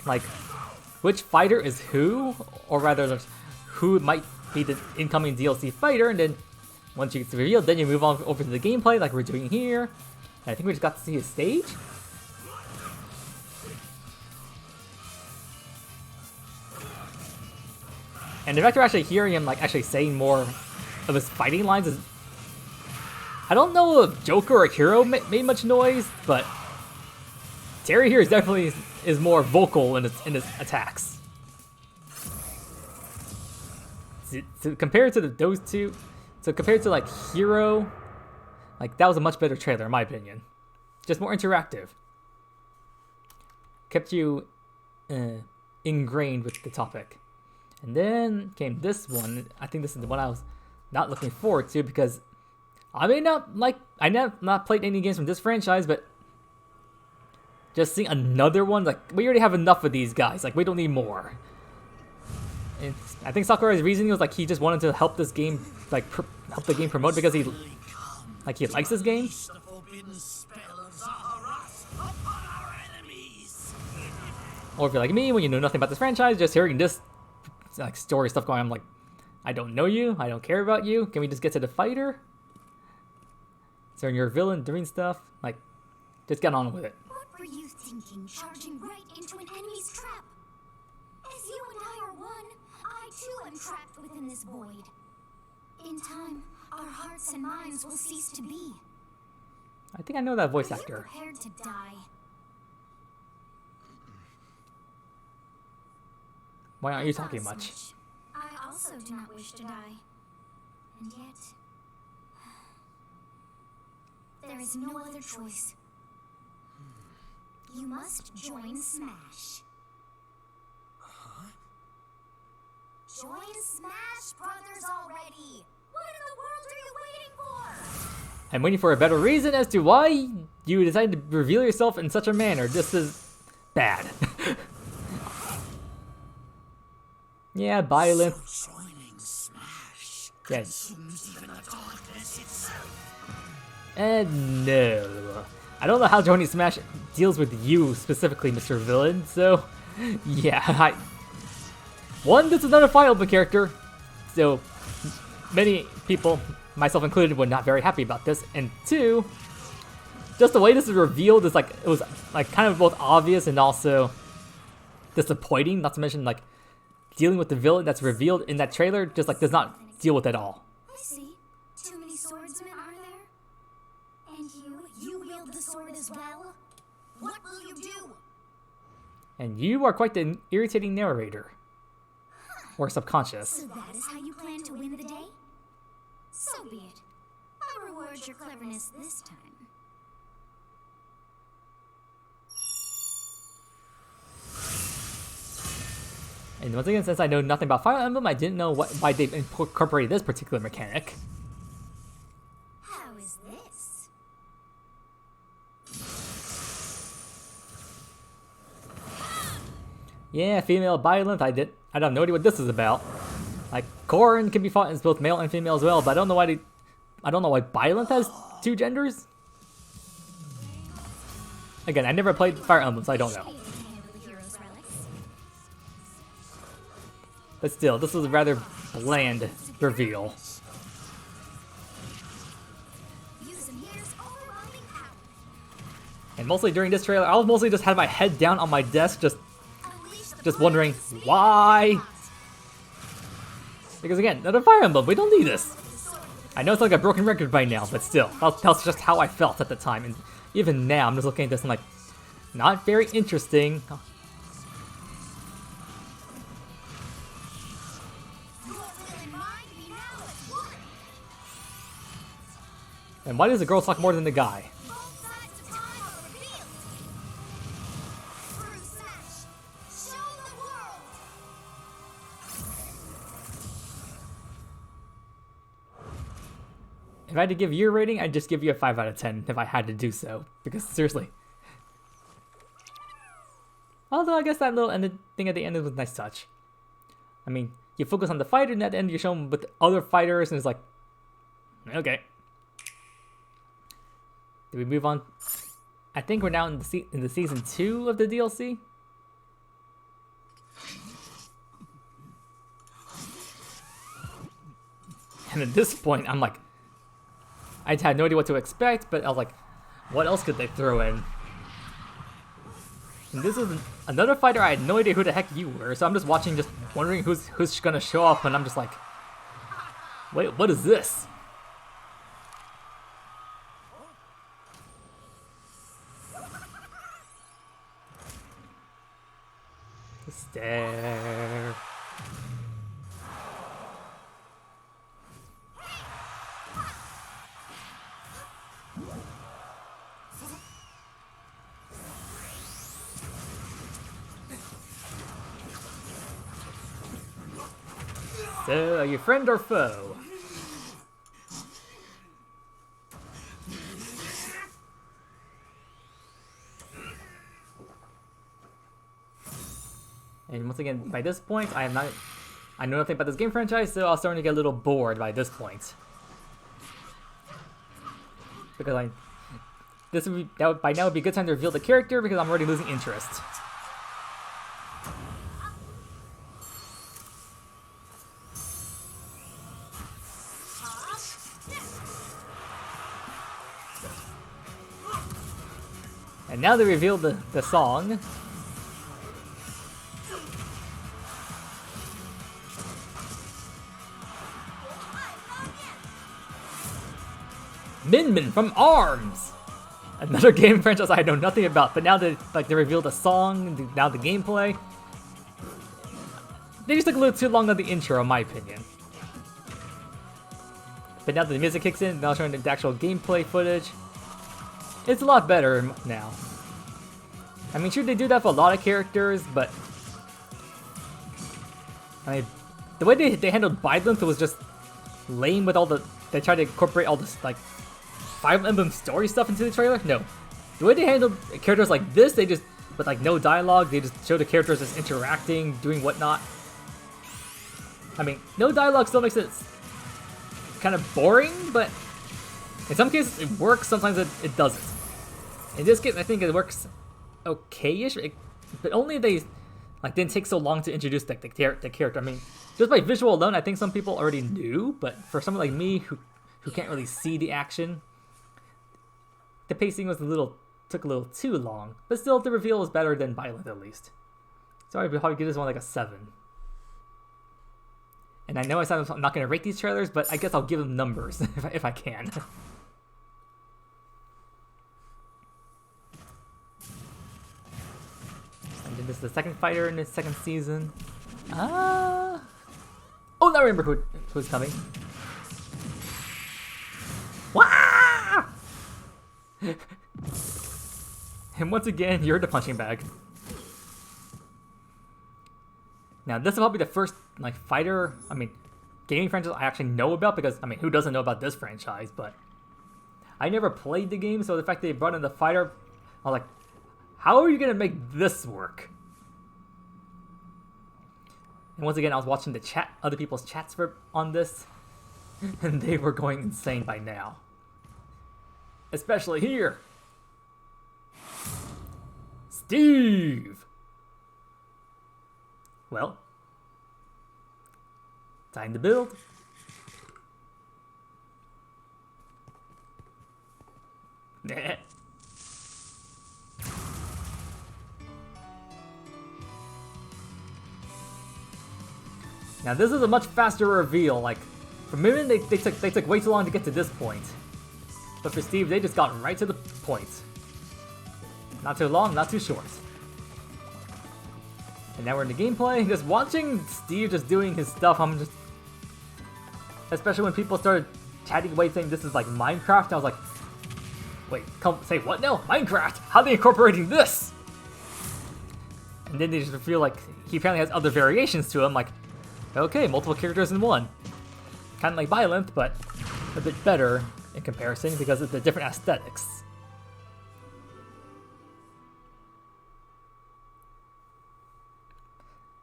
like which fighter is who, or rather who might be the incoming DLC fighter, and then once it's revealed, then you move on over to the gameplay like we're doing here. And I think we just got to see a stage. And the fact you're actually hearing him actually saying more of his fighting lines is... I don't know if Joker or Hero made much noise, but Terry here is more vocal in his attacks. So compared to those two, compared to Hero, that was a much better trailer in my opinion. Just more interactive. Kept you ingrained with the topic. And then came this one. I think this is the one I was not looking forward to because I not played any games from this franchise, but just seeing another one, we already have enough of these guys. We don't need more. And I think Sakurai's reasoning was he just wanted to help this game, help the game promote because he likes this game. Or if you're like me, when you know nothing about this franchise, just hearing this story stuff going, I'm like, I don't know you, I don't care about you, can we just get to the fighter? So you're a villain doing stuff, just get on with it. What were you thinking, charging right into an enemy's trap? As you and I are one, I too am trapped within this void. In time, our hearts and minds will cease to be. I think I know that voice Are you actor. prepared to die? Why aren't you talking As much? I also do not wish to die. And yet... there is no other choice. You must join Smash. Huh? Join Smash Brothers already! What in the world are you waiting for? I'm waiting for a better reason as to why you decided to reveal yourself in such a manner. This is bad. Yeah, violent. So joining Smash Yes. consumes even the darkness itself. No. I don't know how joining Smash deals with you specifically, Mr. Villain, so... Yeah, One, this is not a Fire Emblem character, so many people, myself included, were not very happy about this. And two, just the way this is revealed is it was kind of both obvious and also disappointing, not to mention dealing with the villain that's revealed in that trailer just does not deal with it at all. I see. Too many swordsmen are there? And you wield the sword as well? What will you do? And you are quite the irritating narrator. Or subconscious. So that is how you plan to win the day? So be it. I'll reward your cleverness this time. And once again, since I know nothing about Fire Emblem, I didn't know why they incorporated this particular mechanic. How is this? Yeah, female violent. I don't know what this is about. Corrin can be fought as both male and female as well, but I don't know why violent has two genders. Again, I never played Fire Emblem, so I don't know. But still, this was a rather bland reveal. And mostly during this trailer, I was mostly just had my head down on my desk, just wondering why. Because again, another Fire Emblem, we don't need this. I know it's like a broken record by now, but still, that's just how I felt at the time. And even now, I'm just looking at this and like, not very interesting. And why does the girl talk more than the guy? If I had to give you a rating, I'd just give you a 5 out of 10 if I had to do so. Because seriously. Although I guess that little thing at the end was a nice touch. I mean, you focus on the fighter and at the end you show them with other fighters and it's like, okay. Did we move on? I think we're now in the season 2 of the DLC. And at this point, I'm like, I had no idea what to expect, but I was like, what else could they throw in? And this is another fighter I had no idea who the heck you were, so I'm just watching, just wondering who's gonna show up, and I'm just like, wait, what is this? Stare. So, are you friend or foe? And once again, by this point, I know nothing about this game franchise, so I was starting to get a little bored by this point. Because by now would be a good time to reveal the character because I'm already losing interest. And now they revealed the song. Min from ARMS! Another game franchise I know nothing about, but now they revealed the song, now the gameplay. They just took a little too long on the intro, in my opinion. But now that the music kicks in, now showing the actual gameplay footage. It's a lot better now. I mean, sure, they do that for a lot of characters, but I mean, the way they handled Byleth was just lame with all the... They tried to incorporate all this, like, Fire Emblem story stuff into the trailer? No. The way they handled characters like this, they just, with like no dialogue, they just show the characters just interacting, doing whatnot. I mean, no dialogue still makes it kind of boring, but in some cases it works, sometimes it doesn't. In this case, I think it works okay-ish, but only if they didn't take so long to introduce the character. I mean, just by visual alone, I think some people already knew, but for someone like me who can't really see the action, the pacing was took a little too long. But still, the reveal was better than Byleth at least. So I'd probably give this one like a 7. And I know I said I'm not going to rate these trailers, but I guess I'll give them numbers if I can. And then this is the second fighter in the second season. Oh, now I remember who's coming. Wah! And once again, you're the punching bag. Now, this is probably the first gaming franchise I actually know about, because, I mean, who doesn't know about this franchise? But I never played the game, so the fact that they brought in the fighter, I was like, how are you going to make this work? And once again, I was watching the other people's chats on this, and they were going insane by now. Especially here. Steve! Well, time to build. Now this is a much faster reveal. Like, for Moon, they took way too long to get to this point. But for Steve, they just got right to the point. Not too long, not too short. And now we're in the gameplay. Just watching Steve just doing his stuff, I'm just... Especially when people started chatting away saying this is like Minecraft, I was like... Wait, come say what now? Minecraft! How are they incorporating this? And then they just feel like he apparently has other variations to him, like... Okay, multiple characters in one. Kind of like Violent, but a bit better in comparison because of the different aesthetics.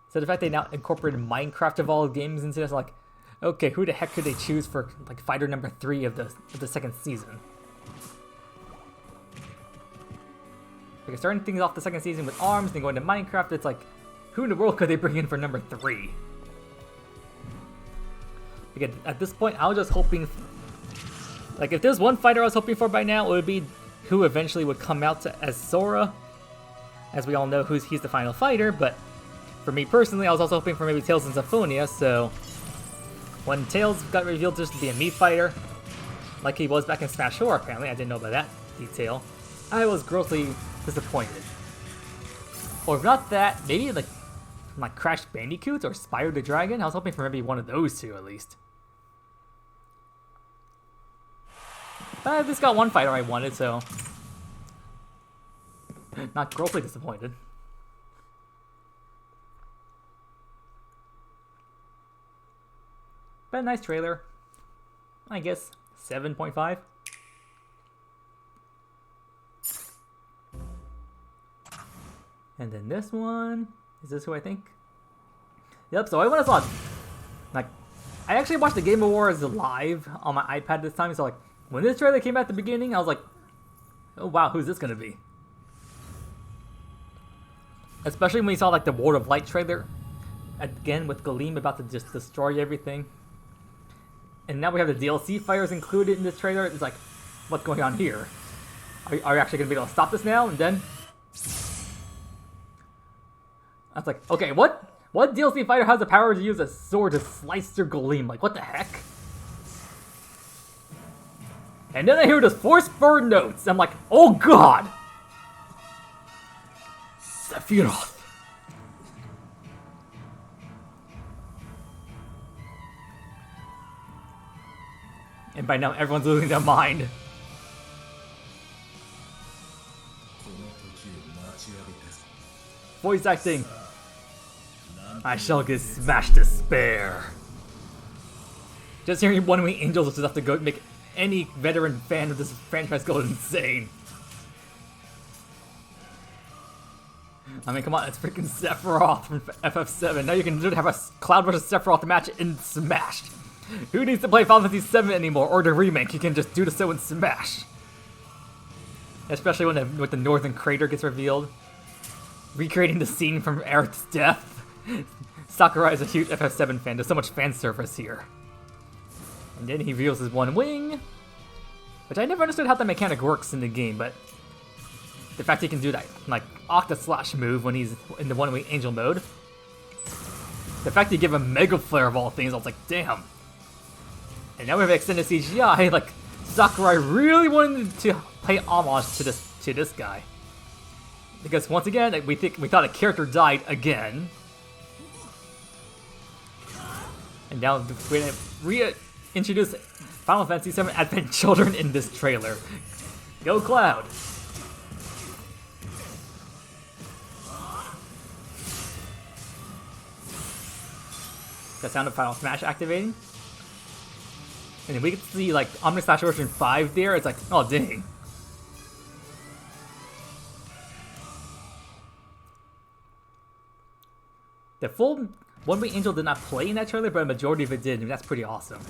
So the fact they now incorporated Minecraft of all games into this, like, okay, who the heck could they choose for like fighter number 3 of the second season? Like starting things off the second season with ARMS, then going to Minecraft, it's like, who in the world could they bring in for number 3? Again, at this point, I was just hoping, like, if there's one fighter I was hoping for by now, it would be who eventually would come out as Sora. As we all know, he's the final fighter, but for me personally, I was also hoping for maybe Tails and Symphonia, so when Tails got revealed just to be a Mii fighter, like he was back in Smash 4, apparently, I didn't know about that detail, I was grossly disappointed. Or if not that, maybe like Crash Bandicoot or Spyro the Dragon. I was hoping for maybe one of those two at least. But I just got one fighter I wanted, so not grossly disappointed. But a nice trailer. I guess 7.5. And then this one. Is this who I think? Yep, so I went and saw, like, I actually watched the Game Awards live on my iPad this time, so like, when this trailer came out at the beginning, I was like, oh wow, who's this gonna be? Especially when you saw like the World of Light trailer, again with Galeem about to just destroy everything. And now we have the DLC fighters included in this trailer, it's like, what's going on here? Are you actually gonna be able to stop this now? And then... I was like, okay, what DLC fighter has the power to use a sword to slice through Galeem? Like, what the heck? And then I hear this Force Bird notes. I'm like, oh god! Sephiroth. And by now, everyone's losing their mind. Voice acting. I shall get smashed to spare. Just hearing One Wing Angels is enough to go make any veteran fan of this franchise go insane. I mean, come on, it's freaking Sephiroth from FF7. Now you can have a Cloud vs. Sephiroth match in Smash. Who needs to play Final Fantasy VII anymore, or the remake? You can just do so in Smash. Especially when the Northern Crater gets revealed. Recreating the scene from Aerith's death. Sakurai is a huge FF7 fan. There's so much fan service here. And then he reveals his one wing, which I never understood how that mechanic works in the game, but the fact he can do that, like, Octa Slash move when he's in the one wing angel mode. The fact he give him Mega Flare of all things, I was like, damn. And now we have extended CGI, like, Sakurai really wanted to pay homage to this guy. Because once again, we thought a character died again. And now we're gonna reintroduce Final Fantasy VII Advent Children in this trailer. Go Cloud! The sound of Final Smash activating. And then we get to see like Omni Slash version 5 there. It's like, oh dang. The full One Wing Angel did not play in that trailer, but a majority of it did, and that's pretty awesome.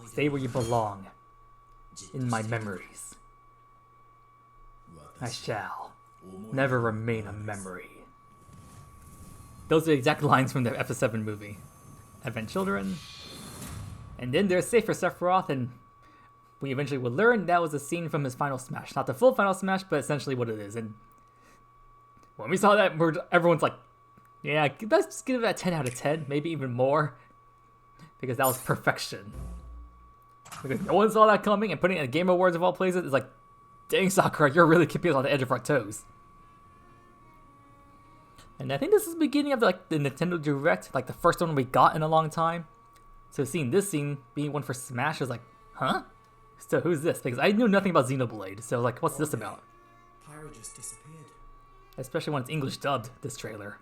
Stay where you belong. In my memories. I shall never remain a memory. Those are the exact lines from the F7 movie. Advent Children. And then there's Safe for Sephiroth, and we eventually would learn that was a scene from his final smash. Not the full final smash, but essentially what it is. And when we saw that, everyone's like, yeah, let's just give it a 10 out of 10, maybe even more. Because that was perfection. Because no one saw that coming, and putting it in the Game Awards of all places is like, dang, Sakura, you're really keeping us on the edge of our toes. And I think this is the beginning of the Nintendo Direct, like the first one we got in a long time. So seeing this scene being one for Smash is like, huh? So who's this? Because I knew nothing about Xenoblade, so like, what's this about? Pyra just disappeared. Especially when it's English dubbed, this trailer.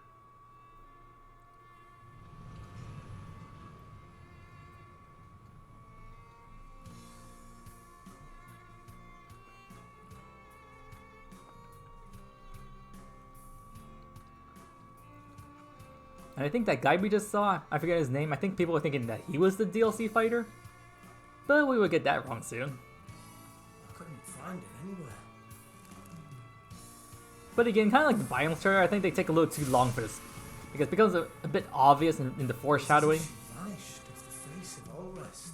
And I think that guy we just saw, I forget his name, I think people were thinking that he was the DLC fighter. But we would get that wrong soon. I couldn't find it anywhere. But again, kind of like the Biomes trailer, I think they take a little too long for this. Because it becomes a bit obvious in the foreshadowing. She vanished off the face of all rest.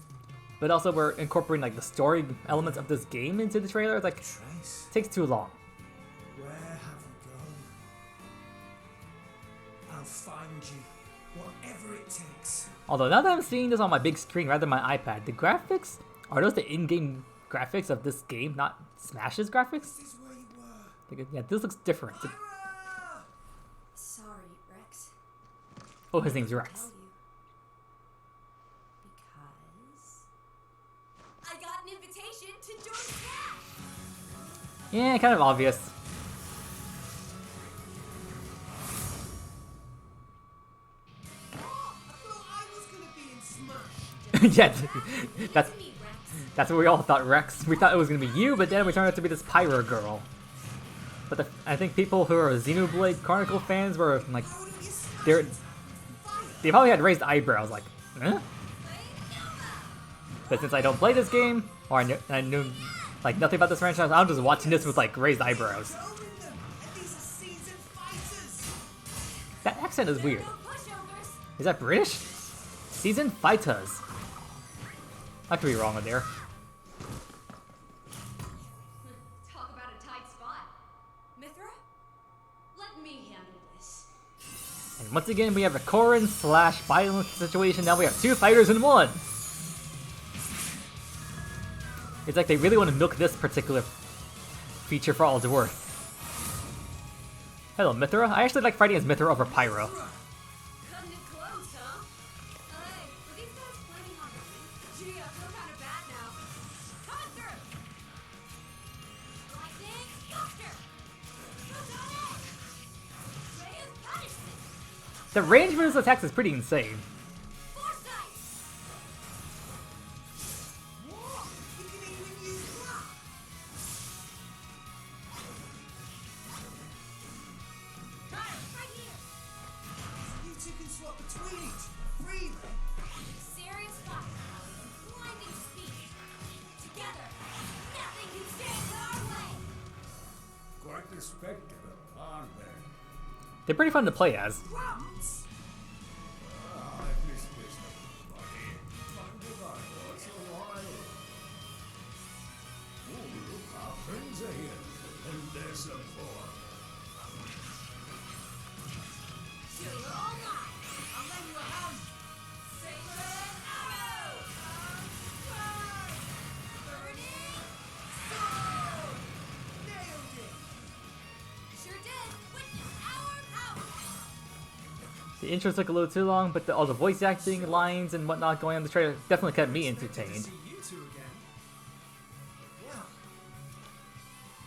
But also we're incorporating like the story elements of this game into the trailer. It's like, Trace, it takes too long. where have you gone? I'll find you, whatever it takes. Although now that I'm seeing this on my big screen rather than my iPad, the graphics, are those the in-game graphics of this game, not Smash's graphics? This is where you were. Like, yeah, this looks different. Pyra! Sorry, Rex. Oh, his name's Tell Rex. you. Because I got an invitation to join Smash. Yeah, kind of obvious. Oh, I thought I was gonna be in Smash. Yeah, that's Me, Rex. that's what we all thought, Rex. We thought it was gonna be you, but then we turned out to be this Pyro girl. But I think people who are Xenoblade Chronicle fans were like, they probably had raised eyebrows, like, huh? But since I don't play this game, or I knew like nothing about this franchise, I'm just watching this with like raised eyebrows. Go with them, and these are seasoned fighters. That accent is weird. No pushovers. Is that British? Seasoned fighters. I could be wrong with there. Talk about a tight spot. Mithra, let me handle this. And once again, we have a Corrin / violence situation. Now we have two fighters in one. It's like they really want to milk this particular feature for all it's worth. Hello, Mithra. I actually like fighting as Mithra over Pyro. Cutting it close, huh? Hey, were these guys planning on me? Gee, I feel kind of bad now. Coming through! Lightning, Buster! Who's on it? Ray of punishment! The range of his attacks is pretty insane. Foresight! Whoa, you can even use that. Right here! You two can swap between each freely. Serious fire. Blinding speed. Together, nothing can stand in our way! Quite the spectacle, aren't they? They're pretty fun to play as. Rats. I've missed this, buddy. Wonder why was a while. Oh, look, our friends are here. And there's a boy. Till you're all mine. I'll lend you a hand. Sacred arrow! Fire! Burning soul! Nailed it. Sure did. Witness our power. The intro took a little too long, but all the voice acting, lines, and whatnot going on in the trailer definitely kept me entertained. See you two again. Well,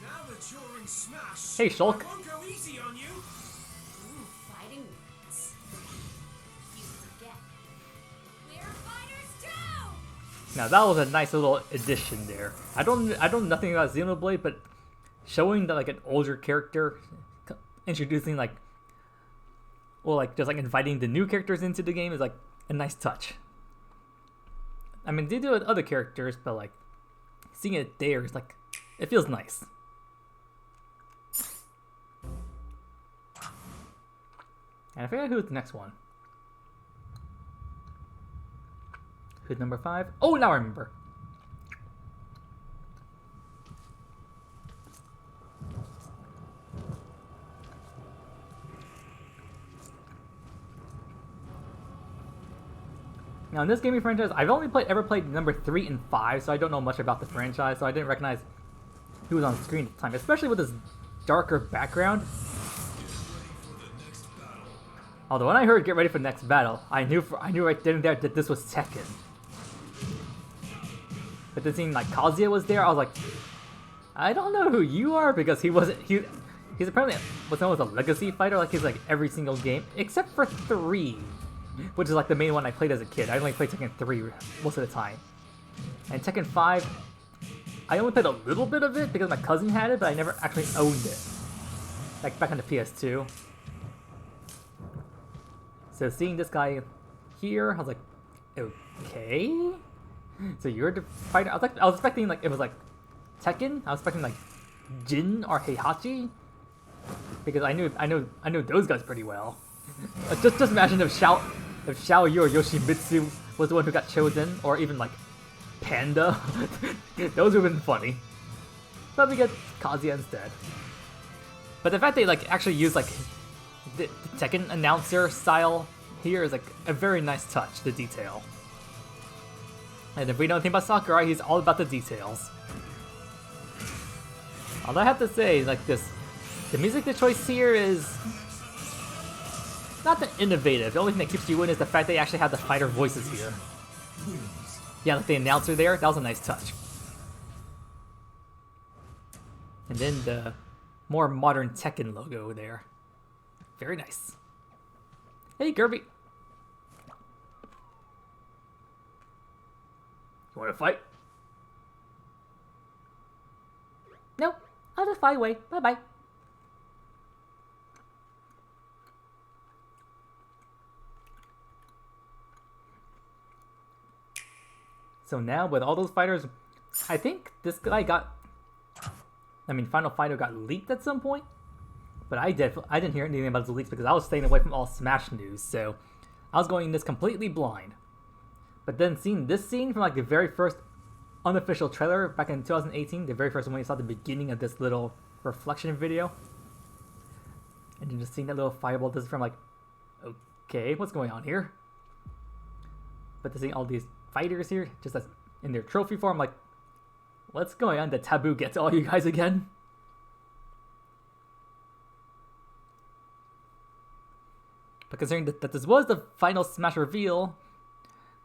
now that you're in Smash, Hey, Shulk. I won't go easy on you. Ooh, fighting words. You forget. We're fighters too! Now that was a nice little addition there. I don't know nothing about Xenoblade, but showing that like an older character, introducing like, well, like just like inviting the new characters into the game is like a nice touch. I mean, they do it with other characters, but like seeing it there is like, it feels nice. And I forget who's the next one. Who's number 5? Oh, now I remember. Now in this gaming franchise, I've only ever played number 3 and 5, so I don't know much about the franchise, so I didn't recognize who was on screen at the time, especially with this darker background. Although when I heard "get ready for the next battle," I knew right then and there that this was Tekken. But then seeing like Kazuya was there, I was like, I don't know who you are, because he's apparently what's known as a legacy fighter. Like he's like every single game except for 3. Which is like the main one I played as a kid. I only played Tekken 3 most of the time. And Tekken 5, I only played a little bit of it because my cousin had it, but I never actually owned it. Like back on the PS2. So seeing this guy here, I was like, okay. So you're the fighter. I was expecting like it was like Tekken. I was expecting like Jin or Heihachi. Because I knew those guys pretty well. Just imagine if Xiao Yu or Yoshimitsu was the one who got chosen, or even like Panda. Those would have been funny. But we get Kazuya instead. But the fact they like actually use like the Tekken announcer style here is like a very nice touch, the detail. And if we know anything about Sakurai, he's all about the details. All I have to say, like the music choice here is not that innovative. The only thing that keeps you in is the fact they actually have the fighter voices here. Yeah, like the announcer there, that was a nice touch. And then the more modern Tekken logo there. Very nice. Hey, Kirby. You want to fight? No, I'll just fly away. Bye-bye. So now, with all those fighters, I think this guy Final Fighter got leaked at some point. But I didn't hear anything about the leaks because I was staying away from all Smash news, so I was going this completely blind. But then seeing this scene from like the very first unofficial trailer back in 2018, the very first one you saw the beginning of this little reflection video, and then just seeing that little fireball, this is from like, okay, what's going on here? But to seeing all these fighters here, just as in their trophy form, like, what's going on? Did Taboo get to all you guys again? But considering that this was the final Smash reveal,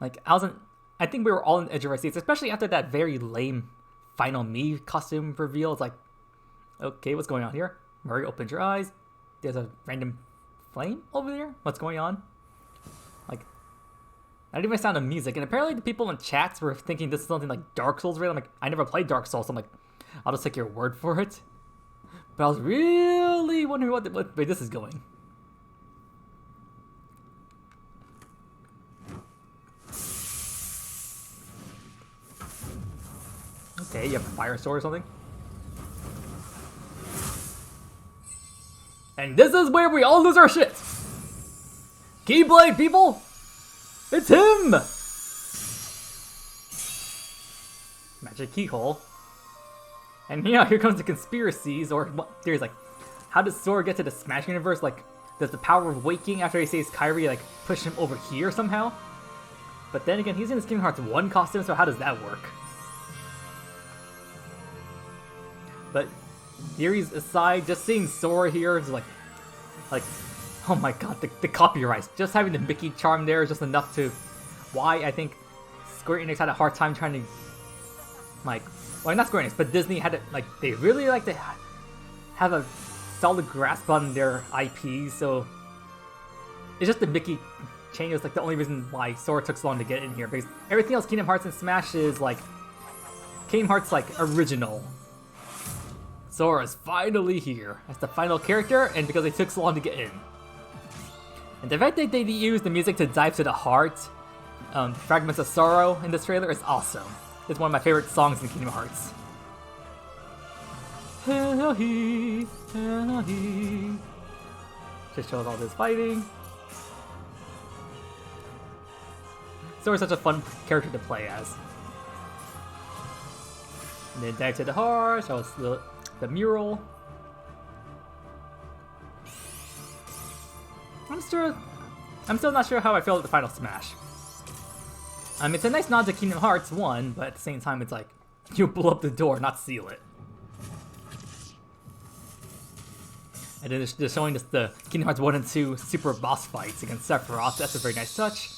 like, I think we were all in edge of our seats, especially after that very lame Final Me costume reveal. It's like, okay, what's going on here? Mario, open your eyes. There's a random flame over there. What's going on? Like, not even sound of music. And apparently the people in chats were thinking this is something like Dark Souls related. I'm like, I never played Dark Souls, so I'm like, I'll just take your word for it. But I was really wondering what way this is going. Okay, you have a fire sword or something? And this is where we all lose our shit! Keyblade, people! It's him! Magic keyhole. And yeah, here comes the conspiracies, or what theories like, how does Sora get to the Smash universe? Like, does the power of waking after he saves Kyrie like push him over here somehow? But then again, he's in his Kingdom Hearts 1 costume, so how does that work? But theories aside, just seeing Sora here is like, oh my god, the copyrights. Just having the Mickey charm there is just enough to why I think Square Enix had a hard time trying to, like, well, not Square Enix, but Disney had it, like, they really like to have a solid grasp on their IP, so it's just the Mickey change is like the only reason why Sora took so long to get in here, because everything else Kingdom Hearts and Smash is like Kingdom Hearts like original. Sora's finally here as the final character, and because they took so long to get in. And the fact that they used the music to dive to the heart, Fragments of Sorrow in this trailer is awesome. It's one of my favorite songs in Kingdom Hearts. Just shows all this fighting. Sora's such a fun character to play as. And then Dive to the Heart, that was the mural. I'm still not sure how I feel about the final Smash. I mean, it's a nice nod to Kingdom Hearts 1, but at the same time, it's like, you blow up the door, not seal it. And then they're showing us the Kingdom Hearts 1 and 2 super boss fights against Sephiroth. That's a very nice touch.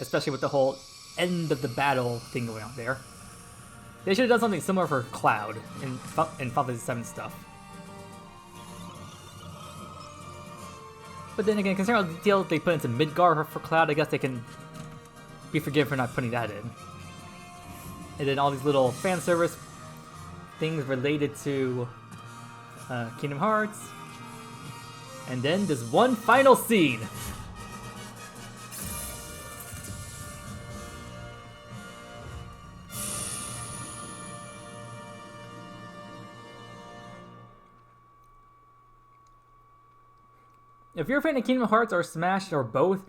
Especially with the whole end of the battle thing going on there. They should have done something similar for Cloud in Final Fantasy VII stuff. But then again, considering all the detail they put into Midgar for Cloud, I guess they can be forgiven for not putting that in. And then all these little fan service things related to Kingdom Hearts. And then this one final scene. If you're a fan of Kingdom Hearts or Smash or both,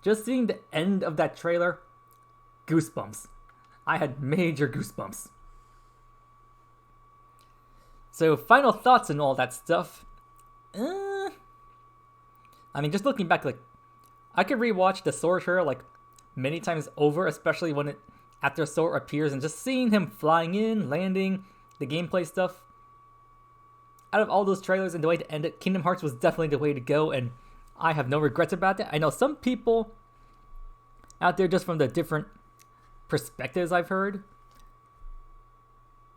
just seeing the end of that trailer, goosebumps. I had major goosebumps. So, final thoughts and all that stuff. I mean, just looking back, like, I could rewatch the Sora trailer like many times over, especially when after Sora appears and just seeing him flying in, landing, the gameplay stuff. Out of all those trailers and the way to end it, Kingdom Hearts was definitely the way to go, and I have no regrets about that. I know some people out there, just from the different perspectives I've heard,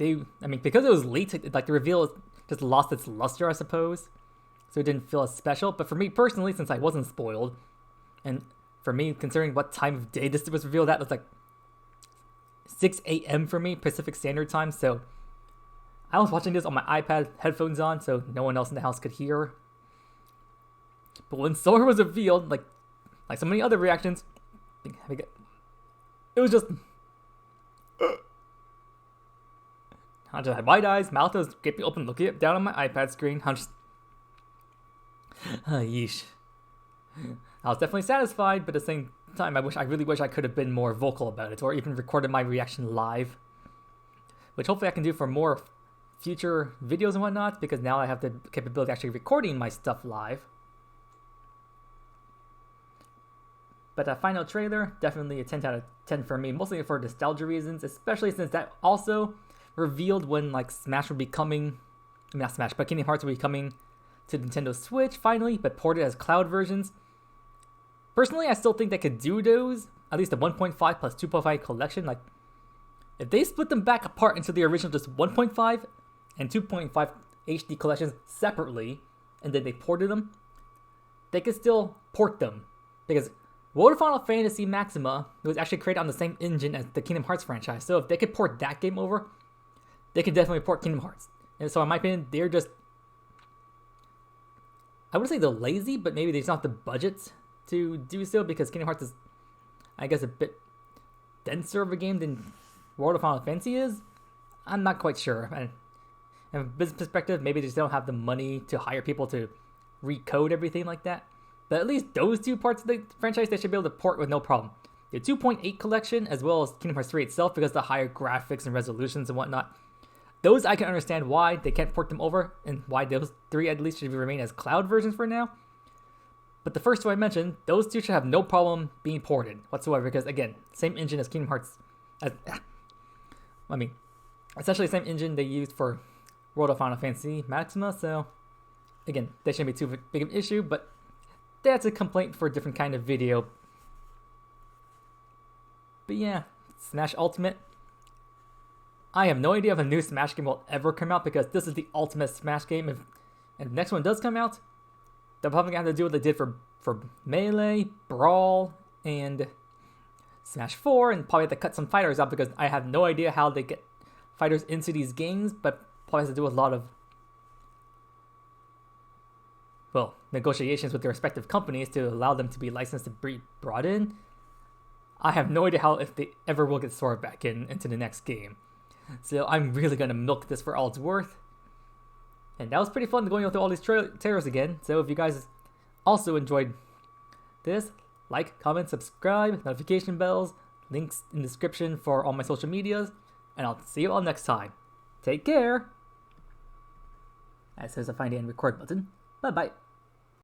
I mean, because it was late, like the reveal just lost its luster, I suppose, so it didn't feel as special. But for me personally, since I wasn't spoiled, and for me, considering what time of day this was revealed, that was like 6 a.m. for me, Pacific Standard Time, so I was watching this on my iPad, headphones on, so no one else in the house could hear. But when Sora was revealed, like so many other reactions, it was just... I just had wide eyes, mouth was gaping open, looking down on my iPad screen. I'm just... yeesh. I was definitely satisfied, but at the same time, I really wish I could have been more vocal about it, or even recorded my reaction live. Which hopefully I can do for more future videos and whatnot, because now I have the capability of actually recording my stuff live. But that final trailer, definitely a 10 out of 10 for me, mostly for nostalgia reasons, especially since that also revealed when like Smash would be coming, not Smash, but Kingdom Hearts would be coming to Nintendo Switch finally, but ported as cloud versions. Personally, I still think they could do those, at least the 1.5 plus 2.5 collection. Like, if they split them back apart into the original just 1.5 and 2.5 HD collections separately, and then they ported them, they could still port them. Because World of Final Fantasy Maxima was actually created on the same engine as the Kingdom Hearts franchise. So if they could port that game over, they could definitely port Kingdom Hearts. And so in my opinion, they're just... I wouldn't say they're lazy, but maybe they just don't have the budget to do so, because Kingdom Hearts is, I guess, a bit denser of a game than World of Final Fantasy is. I'm not quite sure. And from a business perspective, maybe they just don't have the money to hire people to recode everything like that. But at least those two parts of the franchise, they should be able to port with no problem. The 2.8 collection, as well as Kingdom Hearts 3 itself, because of the higher graphics and resolutions and whatnot, those I can understand why they can't port them over, and why those three at least should remain as cloud versions for now. But the first two I mentioned, those two should have no problem being ported whatsoever, because again, same engine as Kingdom Hearts. Essentially the same engine they used for World of Final Fantasy Maxima, so again, they shouldn't be too big of an issue, but that's a complaint for a different kind of video. But yeah, Smash Ultimate. I have no idea if a new Smash game will ever come out, because this is the ultimate Smash game. If the next one does come out, they're probably going to have to do what they did for Melee, Brawl, and Smash 4, and probably have to cut some fighters out, because I have no idea how they get fighters into these games, but probably has to do with a lot of, well, negotiations with their respective companies to allow them to be licensed to be brought in. I have no idea how, if they ever will get Sora back into the next game. So I'm really going to milk this for all it's worth. And that was pretty fun going through all these trailers again. So if you guys also enjoyed this, Like, comment, subscribe, notification bells, links in the description for all my social medias, and I'll see you all next time. Take care! As soon as I find the end record button, bye bye.